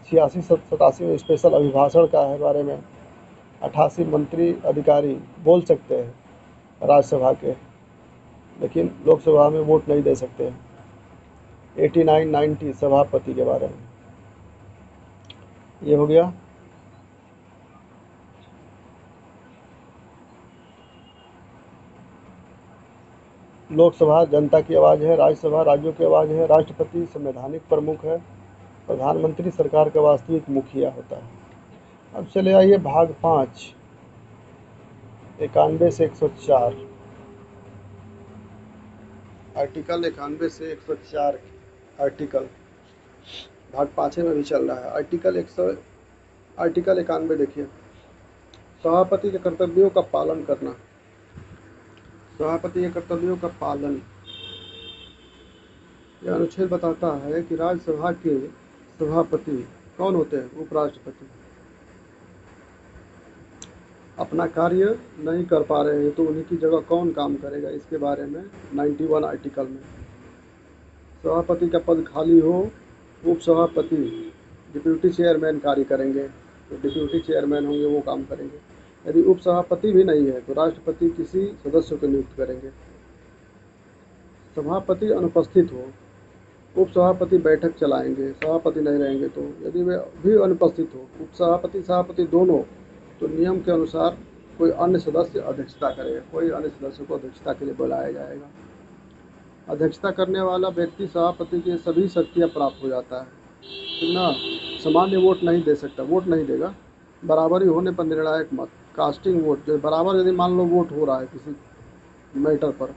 86 87 में स्पेशल अभिभाषण का है बारे में। 88 मंत्री अधिकारी बोल सकते हैं राज्यसभा के, लेकिन लोकसभा में वोट नहीं दे सकते। 89 90 सभापति के बारे में ये हो गया। लोकसभा जनता की आवाज़ है, राज्यसभा राज्यों की आवाज़ है, राष्ट्रपति संवैधानिक प्रमुख है, प्रधानमंत्री सरकार का वास्तविक मुखिया होता है। अब चले आइए भाग 5, 91 से 104। आर्टिकल 91 से 104 आर्टिकल भाग 5 में भी चल रहा है। आर्टिकल 91 देखिए, सभापति के कर्तव्यों का पालन करना। सभापति के कर्तव्यों का पालन, यह अनुच्छेद बताता है कि राज्यसभा के सभापति कौन होते हैं, उपराष्ट्रपति। अपना कार्य नहीं कर पा रहे हैं तो उन्हीं की जगह कौन काम करेगा, इसके बारे में 91 आर्टिकल में। सभापति का पद खाली हो, उपसभापति डिप्यूटी चेयरमैन कार्य करेंगे, तो डिप्यूटी चेयरमैन होंगे वो काम करेंगे। यदि उपसभापति भी नहीं है तो राष्ट्रपति किसी सदस्य को नियुक्त करेंगे। सभापति अनुपस्थित हो, उपसभापति बैठक चलाएंगे, सभापति नहीं रहेंगे तो। यदि वे भी अनुपस्थित हो, उपसभापति सभापति दोनों, तो नियम के अनुसार कोई अन्य सदस्य अध्यक्षता करेगा, कोई अन्य सदस्य को अध्यक्षता के लिए बुलाया जाएगा। अध्यक्षता करने वाला व्यक्ति सभापति की सभी शक्तियाँ प्राप्त हो जाता है, ना सामान्य वोट नहीं दे सकता, वोट नहीं देगा। बराबरी होने पर निर्णायक मत, कास्टिंग वोट, जो बराबर यदि मान लो वोट हो रहा है किसी मैटर पर,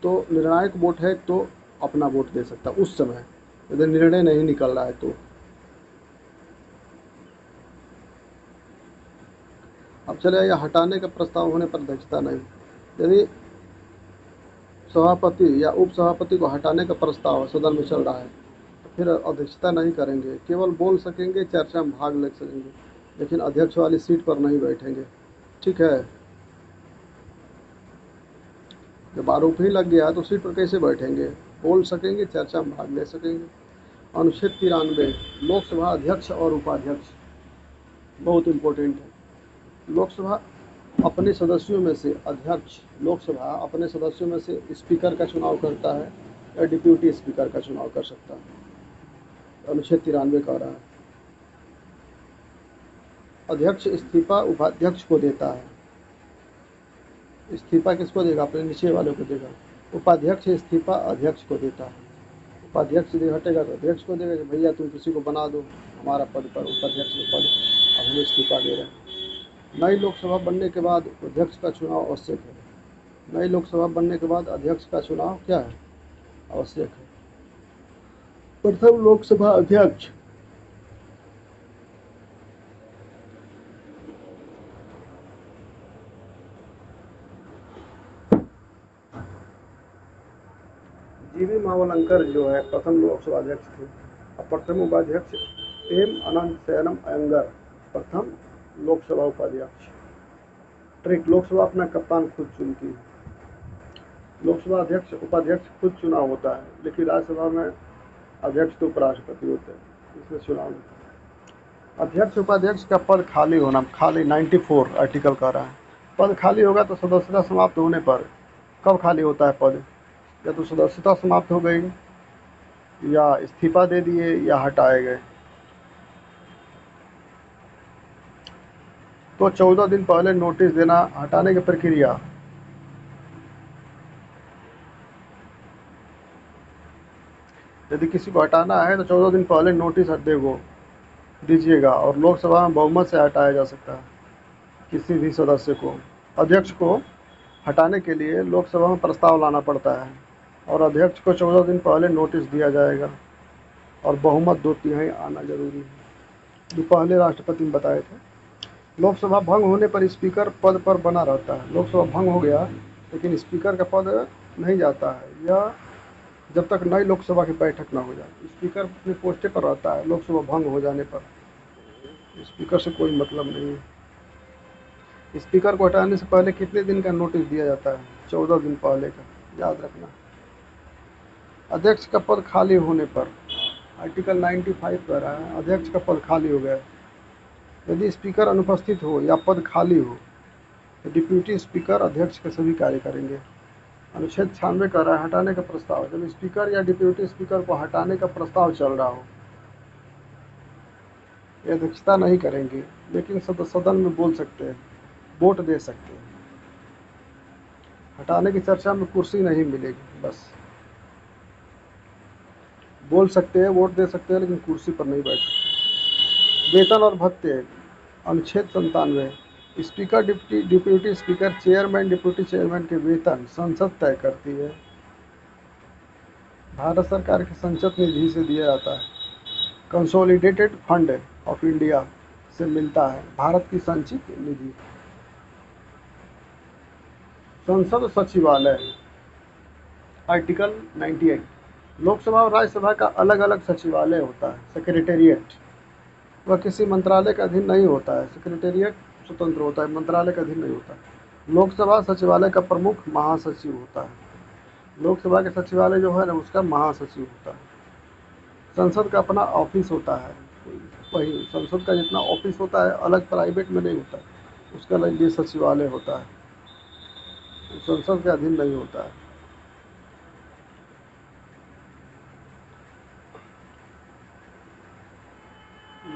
तो निर्णायक वोट है तो अपना वोट दे सकता उस समय, यदि निर्णय नहीं निकल रहा है तो। अब चले या हटाने का प्रस्ताव होने पर अध्यक्षता नहीं। यदि सभापति या उप सभापति को हटाने का प्रस्ताव सदन में चल रहा है तो फिर अध्यक्षता नहीं करेंगे, केवल बोल सकेंगे, चर्चा में भाग ले सकेंगे, लेकिन अध्यक्ष वाली सीट पर नहीं बैठेंगे। ठीक है, जब आरोप ही लग गया तो सीट पर कैसे बैठेंगे? बोल सकेंगे, चर्चा में भाग ले सकेंगे। अनुच्छेद 93, लोकसभा अध्यक्ष और उपाध्यक्ष बहुत इम्पोर्टेंट है। लोकसभा अपने सदस्यों में से अध्यक्ष, लोकसभा अपने सदस्यों में से स्पीकर का चुनाव करता है या डिप्यूटी स्पीकर का चुनाव कर सकता है, अनुच्छेद 93 कह रहा है। अध्यक्ष इस्तीफा उपाध्यक्ष को देता है। इस्तीफा किसको देगा? अपने नीचे वाले को देगा। उपाध्यक्ष इस्तीफा अध्यक्ष को देता है। उपाध्यक्ष यदि हटेगा तो अध्यक्ष को देगा कि भैया तुम किसी को बना दो हमारा पद पर, उपाध्यक्ष का पद, अब हम इस्तीफा दे रहे हैं। नई लोकसभा बनने के बाद अध्यक्ष का चुनाव आवश्यक है। नई लोकसभा बनने के बाद अध्यक्ष का चुनाव क्या है? आवश्यक है। प्रथम लोकसभा अध्यक्ष जीवी मावलंकर जो है प्रथम लोकसभा अध्यक्ष थे। और प्रथम उपाध्यक्ष एम अनंत शयनम अयंगर, प्रथम लोकसभा उपाध्यक्ष। ट्रिक, लोकसभा अपना कप्तान खुद चुनती है। लोकसभा अध्यक्ष उपाध्यक्ष खुद चुनाव होता है, लेकिन राज्यसभा में अध्यक्ष तो उपराष्ट्रपति होते हैं, इसमें चुनाव नहीं। अध्यक्ष उपाध्यक्ष का पद खाली होना, खाली 94 आर्टिकल कह रहा है। पद खाली होगा तो सदस्यता समाप्त होने पर, कब खाली होता है पद? या तो सदस्यता समाप्त हो गई, या इस्तीफा दे दिए, या हटाए गए। तो 14 दिन पहले नोटिस देना। हटाने की प्रक्रिया, यदि किसी को हटाना है तो 14 दिन पहले नोटिस दीजिएगा, और लोकसभा में बहुमत से हटाया जा सकता है किसी भी सदस्य को। अध्यक्ष को हटाने के लिए लोकसभा में प्रस्ताव लाना पड़ता है, और अध्यक्ष को 14 दिन पहले नोटिस दिया जाएगा, और बहुमत 2/3 आना जरूरी है, जो पहले राष्ट्रपति ने बताए थे। लोकसभा भंग होने पर स्पीकर पद पर बना रहता है। लोकसभा भंग हो गया लेकिन स्पीकर का पद नहीं जाता है, या जब तक नई लोकसभा की बैठक न हो जाए। स्पीकर अपने पोस्टे पर रहता है। लोकसभा भंग हो जाने पर स्पीकर से कोई मतलब नहीं है। स्पीकर को हटाने से पहले कितने दिन का नोटिस दिया जाता है? 14 दिन पहले का, याद रखना। अध्यक्ष का पद खाली होने पर, आर्टिकल 95 कह रहा है अध्यक्ष का पद खाली हो गया, यदि स्पीकर अनुपस्थित हो या पद खाली हो तो डिप्यूटी स्पीकर अध्यक्ष के सभी कार्य करेंगे। अनुच्छेद 96 कह रहा है हटाने का प्रस्ताव, जब स्पीकर या डिप्यूटी स्पीकर को हटाने का प्रस्ताव चल रहा हो, ये अध्यक्षता नहीं करेंगे, लेकिन सदन में बोल सकते हैं, वोट दे सकते हैं। हटाने की चर्चा में कुर्सी नहीं मिलेगी, बस बोल सकते हैं, वोट दे सकते हैं, लेकिन कुर्सी पर नहीं बैठ सकते। वेतन और भत्ते, अनुच्छेद 97, speaker deputy speaker chairman deputy chairman के वेतन संसद तय करती है। भारत सरकार के संसद निधि से दिया जाता है। कंसोलिडेटेड फंड ऑफ इंडिया से मिलता है भारत की संचित निधि। संसद सचिवालय, आर्टिकल 98, लोकसभा और राज्यसभा का अलग अलग सचिवालय होता है। सेक्रेटेरिएट, वह किसी मंत्रालय का अधीन नहीं होता है। सेक्रेटेरिएट स्वतंत्र होता है, मंत्रालय का अधीन नहीं होता। लोकसभा सचिवालय का प्रमुख महासचिव होता है। लोकसभा के सचिवालय जो है ना, उसका महासचिव होता है। संसद का अपना ऑफिस होता है, वही संसद का जितना ऑफिस होता है अलग प्राइवेट में नहीं होता है, उसका लिए सचिवालय होता है, संसद के अधीन नहीं होता है।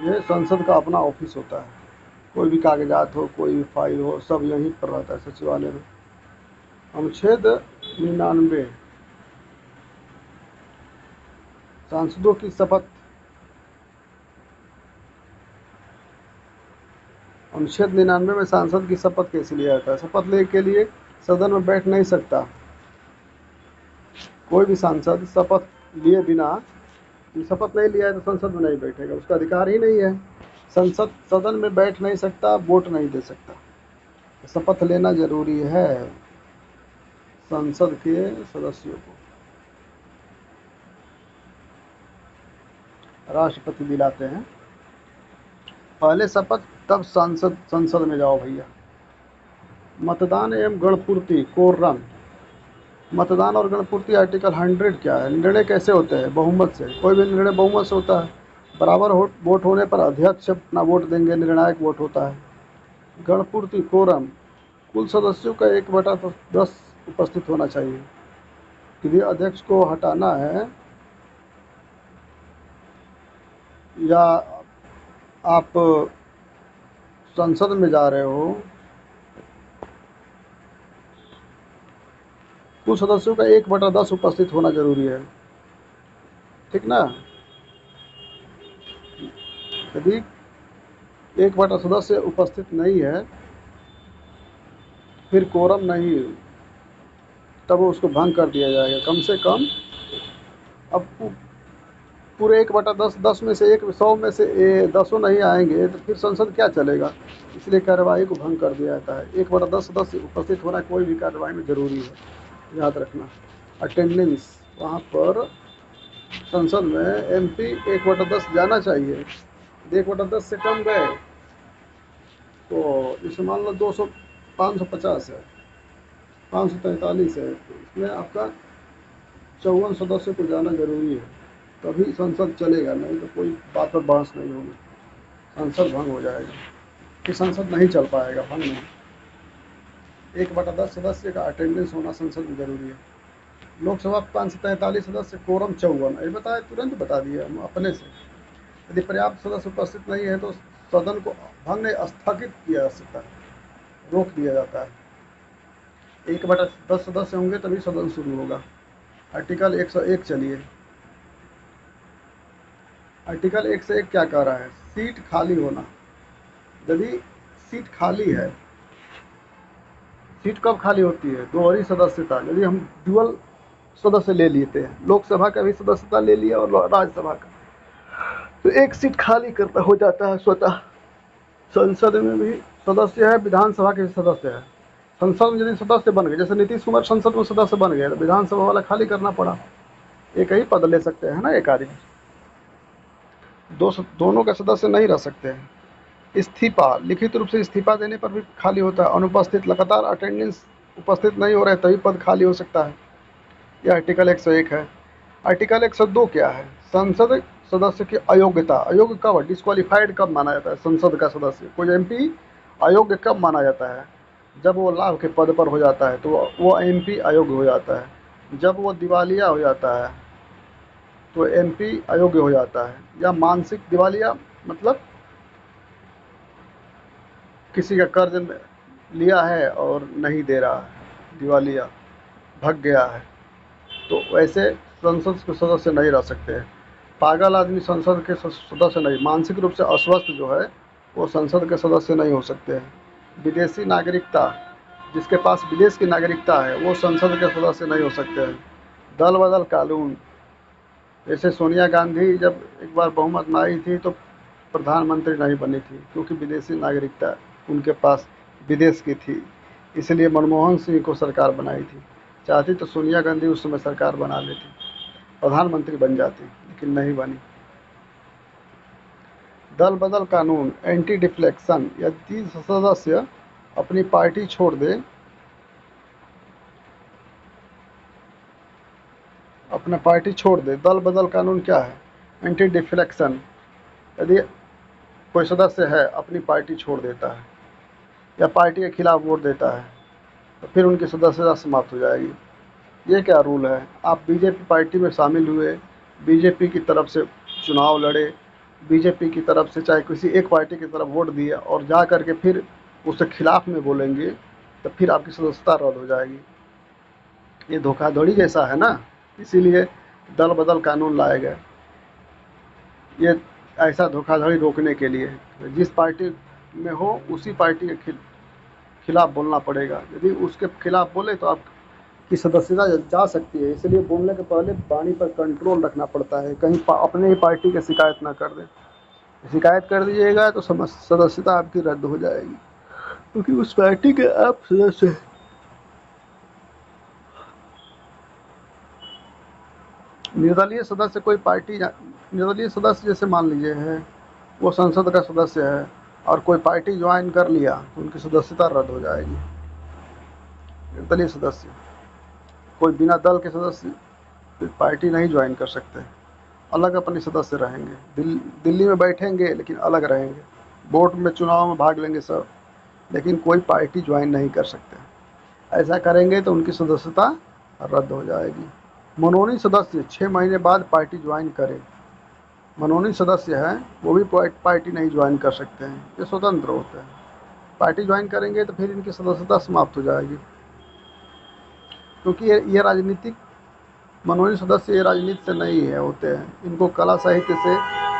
ये संसद का अपना ऑफिस होता है। कोई भी कागजात हो, कोई भी फाइल हो, सब यहीं पर रहता है सचिवालय में। अनुच्छेद 99, सांसदों की शपथ। अनुच्छेद 99 में सांसद की शपथ कैसे लिया जाता है? शपथ लेने के लिए सदन में बैठ नहीं सकता कोई भी सांसद। शपथ लिए बिना, शपथ नहीं लिया है तो संसद में नहीं बैठेगा, उसका अधिकार ही नहीं है। संसद सदन में बैठ नहीं सकता, वोट नहीं दे सकता। शपथ लेना जरूरी है संसद के सदस्यों को। राष्ट्रपति दिलाते हैं। पहले शपथ तब संसद में जाओ भैया। मतदान एवं गणपूर्ति कोरम। मतदान और गणपूर्ति आर्टिकल 100 क्या है? निर्णय कैसे होते हैं? बहुमत से। कोई भी निर्णय बहुमत से होता है। बराबर वोट होने पर अध्यक्ष अपना वोट देंगे, निर्णायक वोट होता है। गणपूर्ति कोरम, कुल सदस्यों का 1/10 उपस्थित होना चाहिए। यदि अध्यक्ष को हटाना है या आप संसद में जा रहे हो, कुल सदस्यों का 1/10 उपस्थित होना जरूरी है, ठीक ना। यदि 1/10 सदस्य उपस्थित नहीं है, फिर कोरम नहीं, तब उसको भंग कर दिया जाएगा। कम से कम अब पूरे 1/10, 10 में से 100 में से 10 नहीं आएंगे तो फिर संसद क्या चलेगा। इसलिए कार्यवाही को भंग कर दिया जाता है। 1/10 सदस्य उपस्थित होना कोई भी कार्यवाही में जरूरी है, याद रखना। अटेंडेंस, वहाँ पर संसद में एमपी 1/10 जाना चाहिए। यदि 1/10 से कम गए तो जैसे मान लो 200 550 है, 543 है, तो इसमें आपका 54 सदस्य को जाना जरूरी है, तभी संसद चलेगा। नहीं तो कोई बात पर बहस नहीं होगी, संसद भंग हो जाएगा, कि संसद नहीं चल पाएगा, भंग नहीं। 1/10 सदस्य का अटेंडेंस होना संसद में जरूरी है। लोकसभा 543 सदस्य, कोरम 54। ये बताया, तुरंत बता दिया हम अपने से। यदि पर्याप्त सदस्य उपस्थित नहीं है तो सदन को भंग नहीं, स्थगित किया जा सकता है, रोक दिया जाता है। 1/10 सदस्य होंगे तभी सदन शुरू होगा। आर्टिकल 101 चलिए। आर्टिकल 101 क्या कह रहा है? सीट खाली होना। यदि सीट खाली है, सीट कब खाली होती है? दोहरी सदस्यता। यदि हम ड्यूअल सदस्य ले लेते हैं, लोकसभा का भी सदस्यता ले लिया और राज्यसभा का, तो एक सीट खाली करता हो जाता है स्वतः। संसद में भी सदस्य है, विधानसभा के भी सदस्य है। संसद में यदि सदस्य बन गए, जैसे नीतीश कुमार संसद में सदस्य बन गए, तो विधानसभा वाला खाली करना पड़ा। एक ही पद ले सकते हैं ना एक आदमी, दोनों के सदस्य नहीं रह सकते हैं। इस्तीफा, लिखित रूप से इस्तीफा देने पर भी खाली होता है। अनुपस्थित, लगातार अटेंडेंस उपस्थित नहीं हो रहे तभी पद खाली हो सकता है। यह आर्टिकल 101 है। आर्टिकल 102 क्या है? संसद सदस्य की अयोग्यता। अयोग्य कब, डिस्क्वालीफाइड कब माना जाता है संसद का सदस्य? कोई एमपी अयोग्य कब माना जाता है? जब वो लाभ के पद पर हो जाता है तो वो एमपी अयोग्य हो जाता है। जब वो दिवालिया हो जाता है तो एमपी अयोग्य हो जाता है। या मानसिक दिवालिया, मतलब किसी का कर्ज लिया है और नहीं दे रहा है, दिवालिया, भग गया है, तो वैसे संसद के सदस्य नहीं रह सकते हैं। पागल आदमी संसद के सदस्य नहीं, मानसिक रूप से अस्वस्थ जो है वो संसद के सदस्य नहीं हो सकते हैं। विदेशी नागरिकता, जिसके पास विदेश की नागरिकता है वो संसद के सदस्य नहीं हो सकते हैं। दल बदल कानून, जैसे सोनिया गांधी जब एक बार बहुमत में आई थी तो प्रधानमंत्री नहीं बनी थी, क्योंकि विदेशी नागरिकता उनके पास विदेश की थी, इसलिए मनमोहन सिंह को सरकार बनाई थी। चाहती तो सोनिया गांधी उस समय सरकार बना लेती, प्रधानमंत्री बन जाती, लेकिन नहीं बनी। दल बदल कानून, एंटी डिफ्लेक्शन, यदि सदस्य अपनी पार्टी छोड़ दे, अपना पार्टी छोड़ दे। दल बदल कानून क्या है? एंटी डिफ्लेक्शन, यदि कोई सदस्य है अपनी पार्टी छोड़ देता है या पार्टी के खिलाफ वोट देता है तो फिर उनकी सदस्यता समाप्त हो जाएगी। ये क्या रूल है? आप बीजेपी पार्टी में शामिल हुए, बीजेपी की तरफ से चुनाव लड़े, बीजेपी की तरफ से चाहे किसी एक पार्टी की तरफ वोट दिया और जा करके फिर उसके खिलाफ में बोलेंगे तो फिर आपकी सदस्यता रद्द हो जाएगी। ये धोखाधड़ी जैसा है ना, इसीलिए दल बदल कानून लाए गए। ये ऐसा धोखाधड़ी रोकने के लिए जिस पार्टी में हो उसी पार्टी के खिलाफ बोलना पड़ेगा। यदि उसके खिलाफ बोले तो आपकी सदस्यता जा सकती है। इसलिए बोलने के पहले वाणी पर कंट्रोल रखना पड़ता है, कहीं अपने ही पार्टी की शिकायत ना कर दें। शिकायत कर दीजिएगा तो सदस्यता आपकी रद्द हो जाएगी, क्योंकि उस पार्टी के आप सदस्य हैं। निर्दलीय सदस्य कोई पार्टी, निर्दलीय सदस्य जैसे मान लीजिए है वो संसद का सदस्य है और कोई पार्टी ज्वाइन कर लिया तो उनकी सदस्यता रद्द हो जाएगी। निर्दलीय सदस्य कोई बिना दल के सदस्य पार्टी नहीं ज्वाइन कर सकते, अलग अपने सदस्य रहेंगे। दिल्ली में बैठेंगे लेकिन अलग रहेंगे, वोट में चुनाव में भाग लेंगे सब, लेकिन कोई पार्टी ज्वाइन नहीं कर सकते। ऐसा करेंगे तो उनकी सदस्यता रद्द हो जाएगी। मनोनीत सदस्य 6 महीने बाद पार्टी ज्वाइन करें। मनोनीत सदस्य हैं वो भी पार्टी नहीं ज्वाइन कर सकते हैं, ये स्वतंत्र होते हैं। पार्टी ज्वाइन करेंगे तो फिर इनकी सदस्यता समाप्त हो जाएगी, क्योंकि ये राजनीतिक मनोनीत सदस्य ये राजनीति से नहीं है होते हैं, इनको कला साहित्य से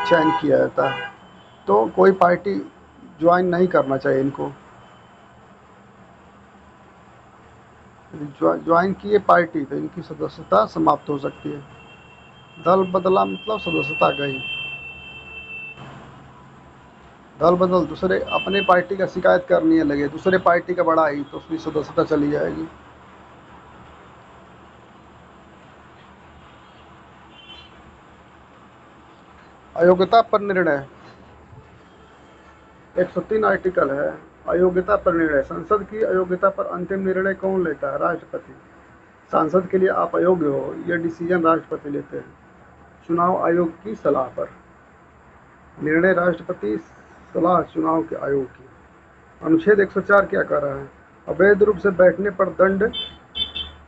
चयन किया जाता है। तो कोई पार्टी ज्वाइन नहीं करना चाहिए इनको। ज्वाइन किए पार्टी तो इनकी सदस्यता समाप्त हो सकती है। दल बदला मतलब सदस्यता गई। दल बदल दूसरे अपने पार्टी का शिकायत करने लगे, दूसरे पार्टी का बड़ा ही तो उसकी सदस्यता चली जाएगी। अयोग्यता पर निर्णय 103 आर्टिकल है। अयोग्यता पर निर्णय, संसद की अयोग्यता पर अंतिम निर्णय कौन लेता है? राष्ट्रपति। सांसद के लिए आप अयोग्य हो, यह डिसीजन राष्ट्रपति लेते हैं चुनाव आयोग की सलाह पर। निर्णय राष्ट्रपति, सलाह चुनाव के आयोग की। अनुच्छेद 104 क्या कह रहा है? अवैध रूप से बैठने पर दंड।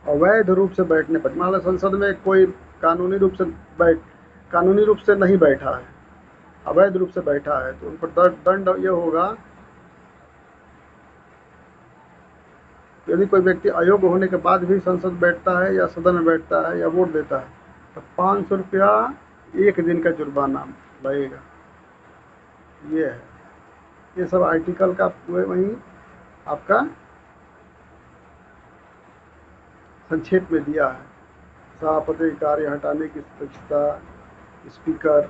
अवैध रूप से बैठने पर, मान लो संसद में कोई कानूनी रूप से नहीं बैठा है, अवैध रूप से बैठा है, तो उन पर दंड ये होगा। यदि कोई व्यक्ति अयोग्य होने के बाद भी संसद बैठता है या सदन में बैठता है या वोट देता है तो 500 रुपया 1 दिन का जुर्माना लगेगा। ये है, ये सब आर्टिकल का वहीं आपका संक्षेप में दिया है। सभापति कार्य हटाने की स्वच्छता, स्पीकर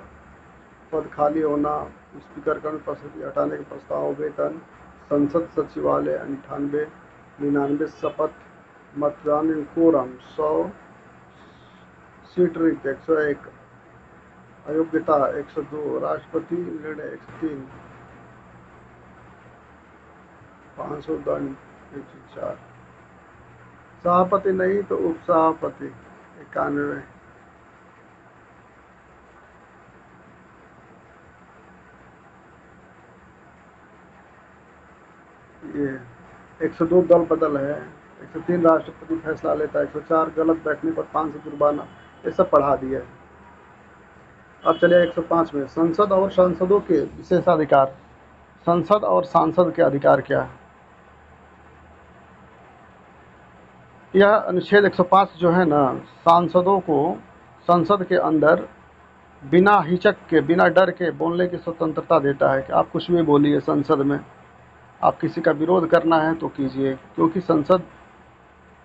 पद खाली होना, स्पीकर का अनुपस्थिति हटाने के प्रस्ताव, वेतन, संसद सचिवालय 98-99 शपथ, मतदान कोरम 100, सीट रिक्त 101, अयोग्यता 102, राष्ट्रपति निर्णय 103, 500 दंड 104, सभापति नहीं तो उप सभापति 91। ये 102 दल बदल है, 103 राष्ट्रपति फैसला लेता है, 104 गलत बैठने पर 500 जुर्माना, ये सब पढ़ा दिया है। अब चलिए 105 में संसद और सांसदों के विशेषाधिकार। संसद और सांसद के अधिकार क्या है? यह अनुच्छेद 105 जो है ना, सांसदों को संसद के अंदर बिना हिचक के, बिना डर के बोलने की स्वतंत्रता देता है कि आप कुछ भी बोलिए संसद में। आप किसी का विरोध करना है तो कीजिए, क्योंकि संसद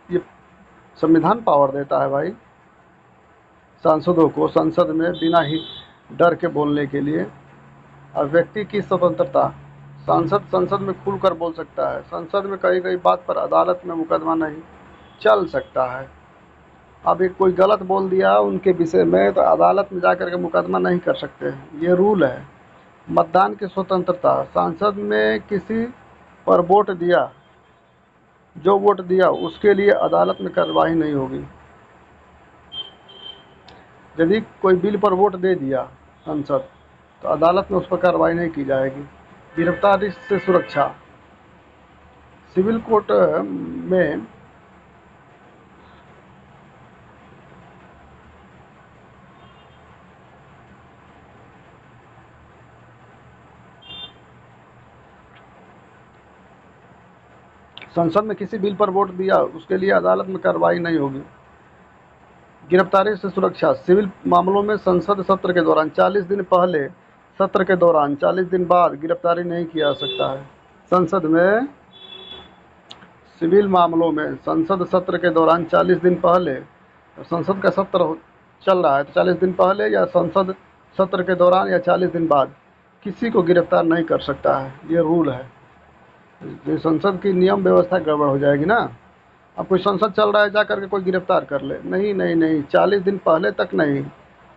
ये संविधान पावर देता है भाई सांसदों को संसद में बिना ही डर के बोलने के लिए। और व्यक्ति की स्वतंत्रता, सांसद संसद में खुलकर बोल सकता है। संसद में कही गई बात पर अदालत में मुकदमा नहीं चल सकता है। अब एक कोई गलत बोल दिया उनके विषय में तो अदालत में जाकर के मुकदमा नहीं कर सकते, ये रूल है। मतदान की स्वतंत्रता, सांसद में किसी पर वोट दिया, जो वोट दिया उसके लिए अदालत में कार्रवाई नहीं होगी। यदि कोई बिल पर वोट दे दिया संसद तो अदालत में उस पर कार्रवाई नहीं की जाएगी। गिरफ्तारी से सुरक्षा, सिविल कोर्ट में संसद में किसी बिल पर वोट दिया उसके लिए अदालत में कार्रवाई नहीं होगी। गिरफ्तारी से सुरक्षा, सिविल मामलों में संसद सत्र के दौरान 40 दिन पहले, सत्र के दौरान 40 दिन बाद गिरफ्तारी नहीं किया जा सकता है। संसद में सिविल मामलों में संसद सत्र के दौरान 40 दिन पहले, संसद का सत्र चल रहा है तो 40 दिन पहले या संसद सत्र के दौरान या 40 दिन बाद किसी को गिरफ्तार नहीं कर सकता है। ये रूल है। ये संसद की नियम व्यवस्था गड़बड़ हो जाएगी ना। अब कोई संसद चल रहा है जा करके कोई गिरफ्तार कर ले, नहीं नहीं नहीं, 40 दिन पहले तक नहीं।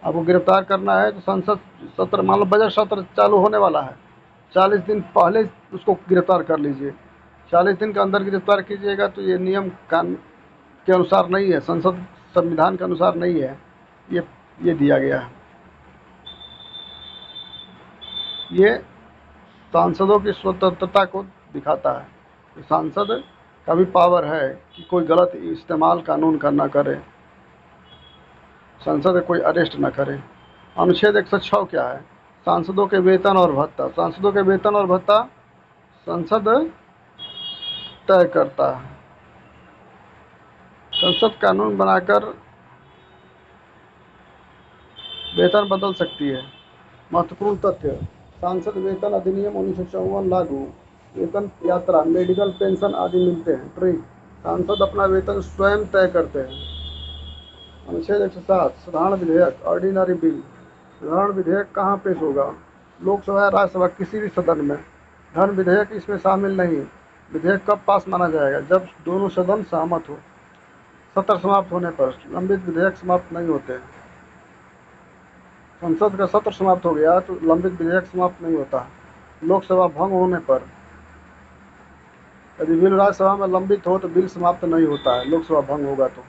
आपको गिरफ्तार करना है तो संसद सत्र, मान लो बजट सत्र चालू होने वाला है, 40 दिन पहले उसको गिरफ्तार कर लीजिए। 40 दिन के अंदर गिरफ्तार कीजिएगा तो ये नियम के अनुसार नहीं है, संसद संविधान के अनुसार नहीं है। ये दिया गया है। ये सांसदों की स्वतंत्रता को दिखाता है कि सांसद का भी पावर है कि कोई गलत इस्तेमाल कानून का न करे, संसद कोई अरेस्ट न करे। अनुच्छेद 106 क्या है? सांसदों के वेतन और भत्ता। सांसदों के वेतन और भत्ता संसद तय करता है। संसद कानून बनाकर वेतन बदल सकती है। महत्वपूर्ण तथ्य, सांसद वेतन अधिनियम 1954 लागू। वेतन, यात्रा, मेडिकल, पेंशन आदि मिलते हैं। ट्रिक, सांसद अपना वेतन स्वयं तय करते हैं। अनुच्छेद 107 साधारण विधेयक, ऑर्डिनरी बिल। साधारण विधेयक कहाँ पेश होगा? लोकसभा या राज्यसभा, किसी भी सदन में। धन विधेयक इसमें शामिल नहीं। विधेयक कब पास माना जाएगा? जब दोनों सदन सहमत हो। सत्र समाप्त होने पर। लंबित विधेयक समाप्त नहीं होते। संसद का सत्र समाप्त हो गया तो लंबित विधेयक समाप्त नहीं होता। लोकसभा भंग होने पर, यदि बिल राज्यसभा में लंबित हो तो बिल समाप्त नहीं होता है, लोकसभा भंग होगा तो।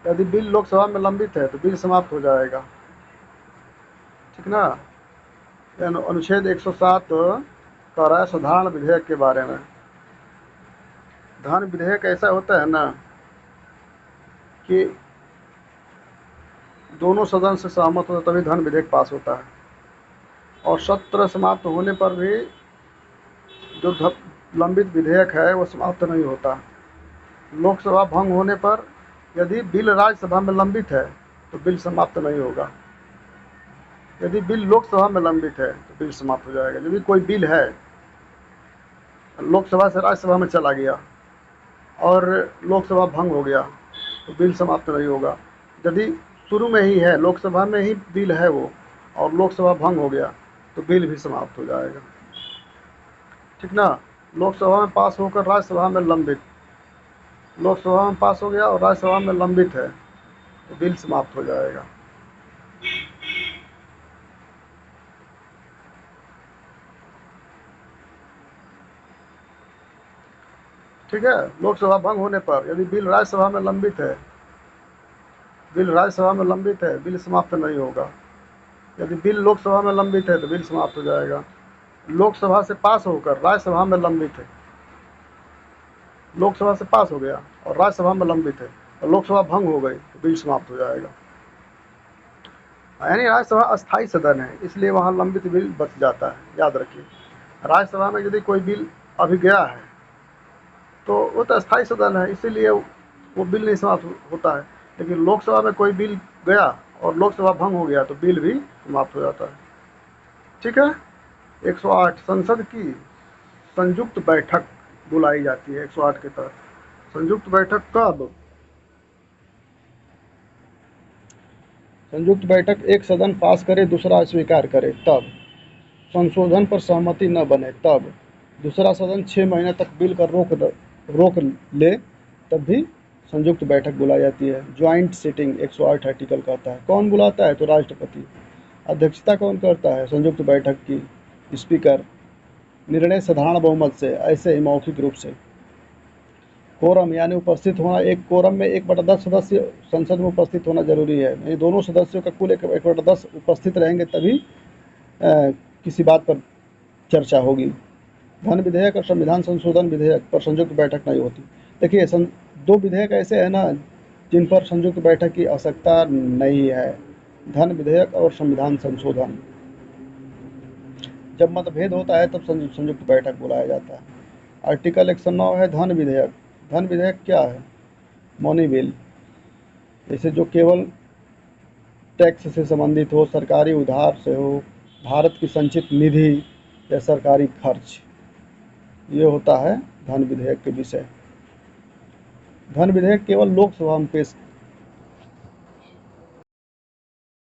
यदि बिल लोकसभा में लंबित है तो बिल समाप्त हो जाएगा, ठीक ना। अनुच्छेद 107 कह रहा है साधारण विधेयक के बारे में। धन विधेयक ऐसा होता है ना कि दोनों सदन से सहमत होता तभी धन विधेयक पास होता है, और सत्र समाप्त होने पर भी जो लंबित विधेयक है वो समाप्त नहीं होता। लोकसभा भंग होने पर यदि बिल राज्यसभा में लंबित है तो बिल समाप्त नहीं होगा। यदि बिल लोकसभा में लंबित है तो बिल समाप्त हो जाएगा। यदि कोई बिल है लोकसभा से राज्यसभा में चला गया और लोकसभा भंग हो गया तो बिल समाप्त नहीं होगा। यदि शुरू में ही है, लोकसभा में ही बिल है वो, और लोकसभा भंग हो गया तो बिल भी समाप्त हो जाएगा, ठीक ना। लोकसभा में पास होकर राज्यसभा में लंबित, लोकसभा में पास हो गया और राज्यसभा में लंबित है तो बिल समाप्त हो जाएगा। ठीक है। लोकसभा भंग होने पर यदि बिल राज्यसभा में लंबित है, बिल राज्यसभा में लंबित है, बिल समाप्त नहीं होगा। यदि बिल लोकसभा में लंबित है तो बिल समाप्त हो जाएगा। लोकसभा से पास होकर राज्यसभा में लंबित है, लोकसभा से पास हो गया और राज्यसभा में लंबित है और लोकसभा भंग हो गई तो बिल समाप्त हो जाएगा। यानी राज्यसभा अस्थायी सदन है, इसलिए वहाँ लंबित बिल बच जाता है, याद रखिए। राज्यसभा में यदि कोई बिल अभी गया है तो वो तो अस्थायी सदन है, इसीलिए वो बिल नहीं समाप्त होता है। लेकिन लोकसभा में कोई बिल गया और लोकसभा भंग हो गया तो बिल भी समाप्त हो जाता है, ठीक है। 108 संसद की संयुक्त बैठक बुलाई जाती है 108 के तहत। संयुक्त बैठक कब? संयुक्त बैठक एक सदन पास करे दूसरा अस्वीकार करे तब, संशोधन पर सहमति न बने तब, दूसरा सदन 6 महीने तक बिल का रोक ले तब भी संयुक्त बैठक बुलाई जाती है। ज्वाइंट सिटिंग 108 आर्टिकल कहता है। कौन बुलाता है? तो राष्ट्रपति। अध्यक्षता कौन करता है संयुक्त बैठक की? स्पीकर। निर्णय साधारण बहुमत से, ऐसे ही मौखिक रूप से। कोरम यानी उपस्थित होना, एक कोरम में 1/10 सदस्य संसद में उपस्थित होना जरूरी है। ये दोनों सदस्यों का कुल 1/10 उपस्थित रहेंगे तभी किसी बात पर चर्चा होगी। धन विधेयक और संविधान संशोधन विधेयक पर संयुक्त बैठक नहीं होती। देखिए, दो विधेयक ऐसे हैं ना जिन पर संयुक्त बैठक की आवश्यकता नहीं है, धन विधेयक और संविधान संशोधन। जब मतभेद होता है तब संयुक्त बैठक बुलाया जाता है। आर्टिकल 109 है धन विधेयक। धन विधेयक क्या है? मनी बिल, जैसे जो केवल टैक्स से संबंधित हो, सरकारी उधार से हो, भारत की संचित निधि या सरकारी खर्च, ये होता है धन विधेयक के विषय। धन विधेयक केवल लोकसभा में पेश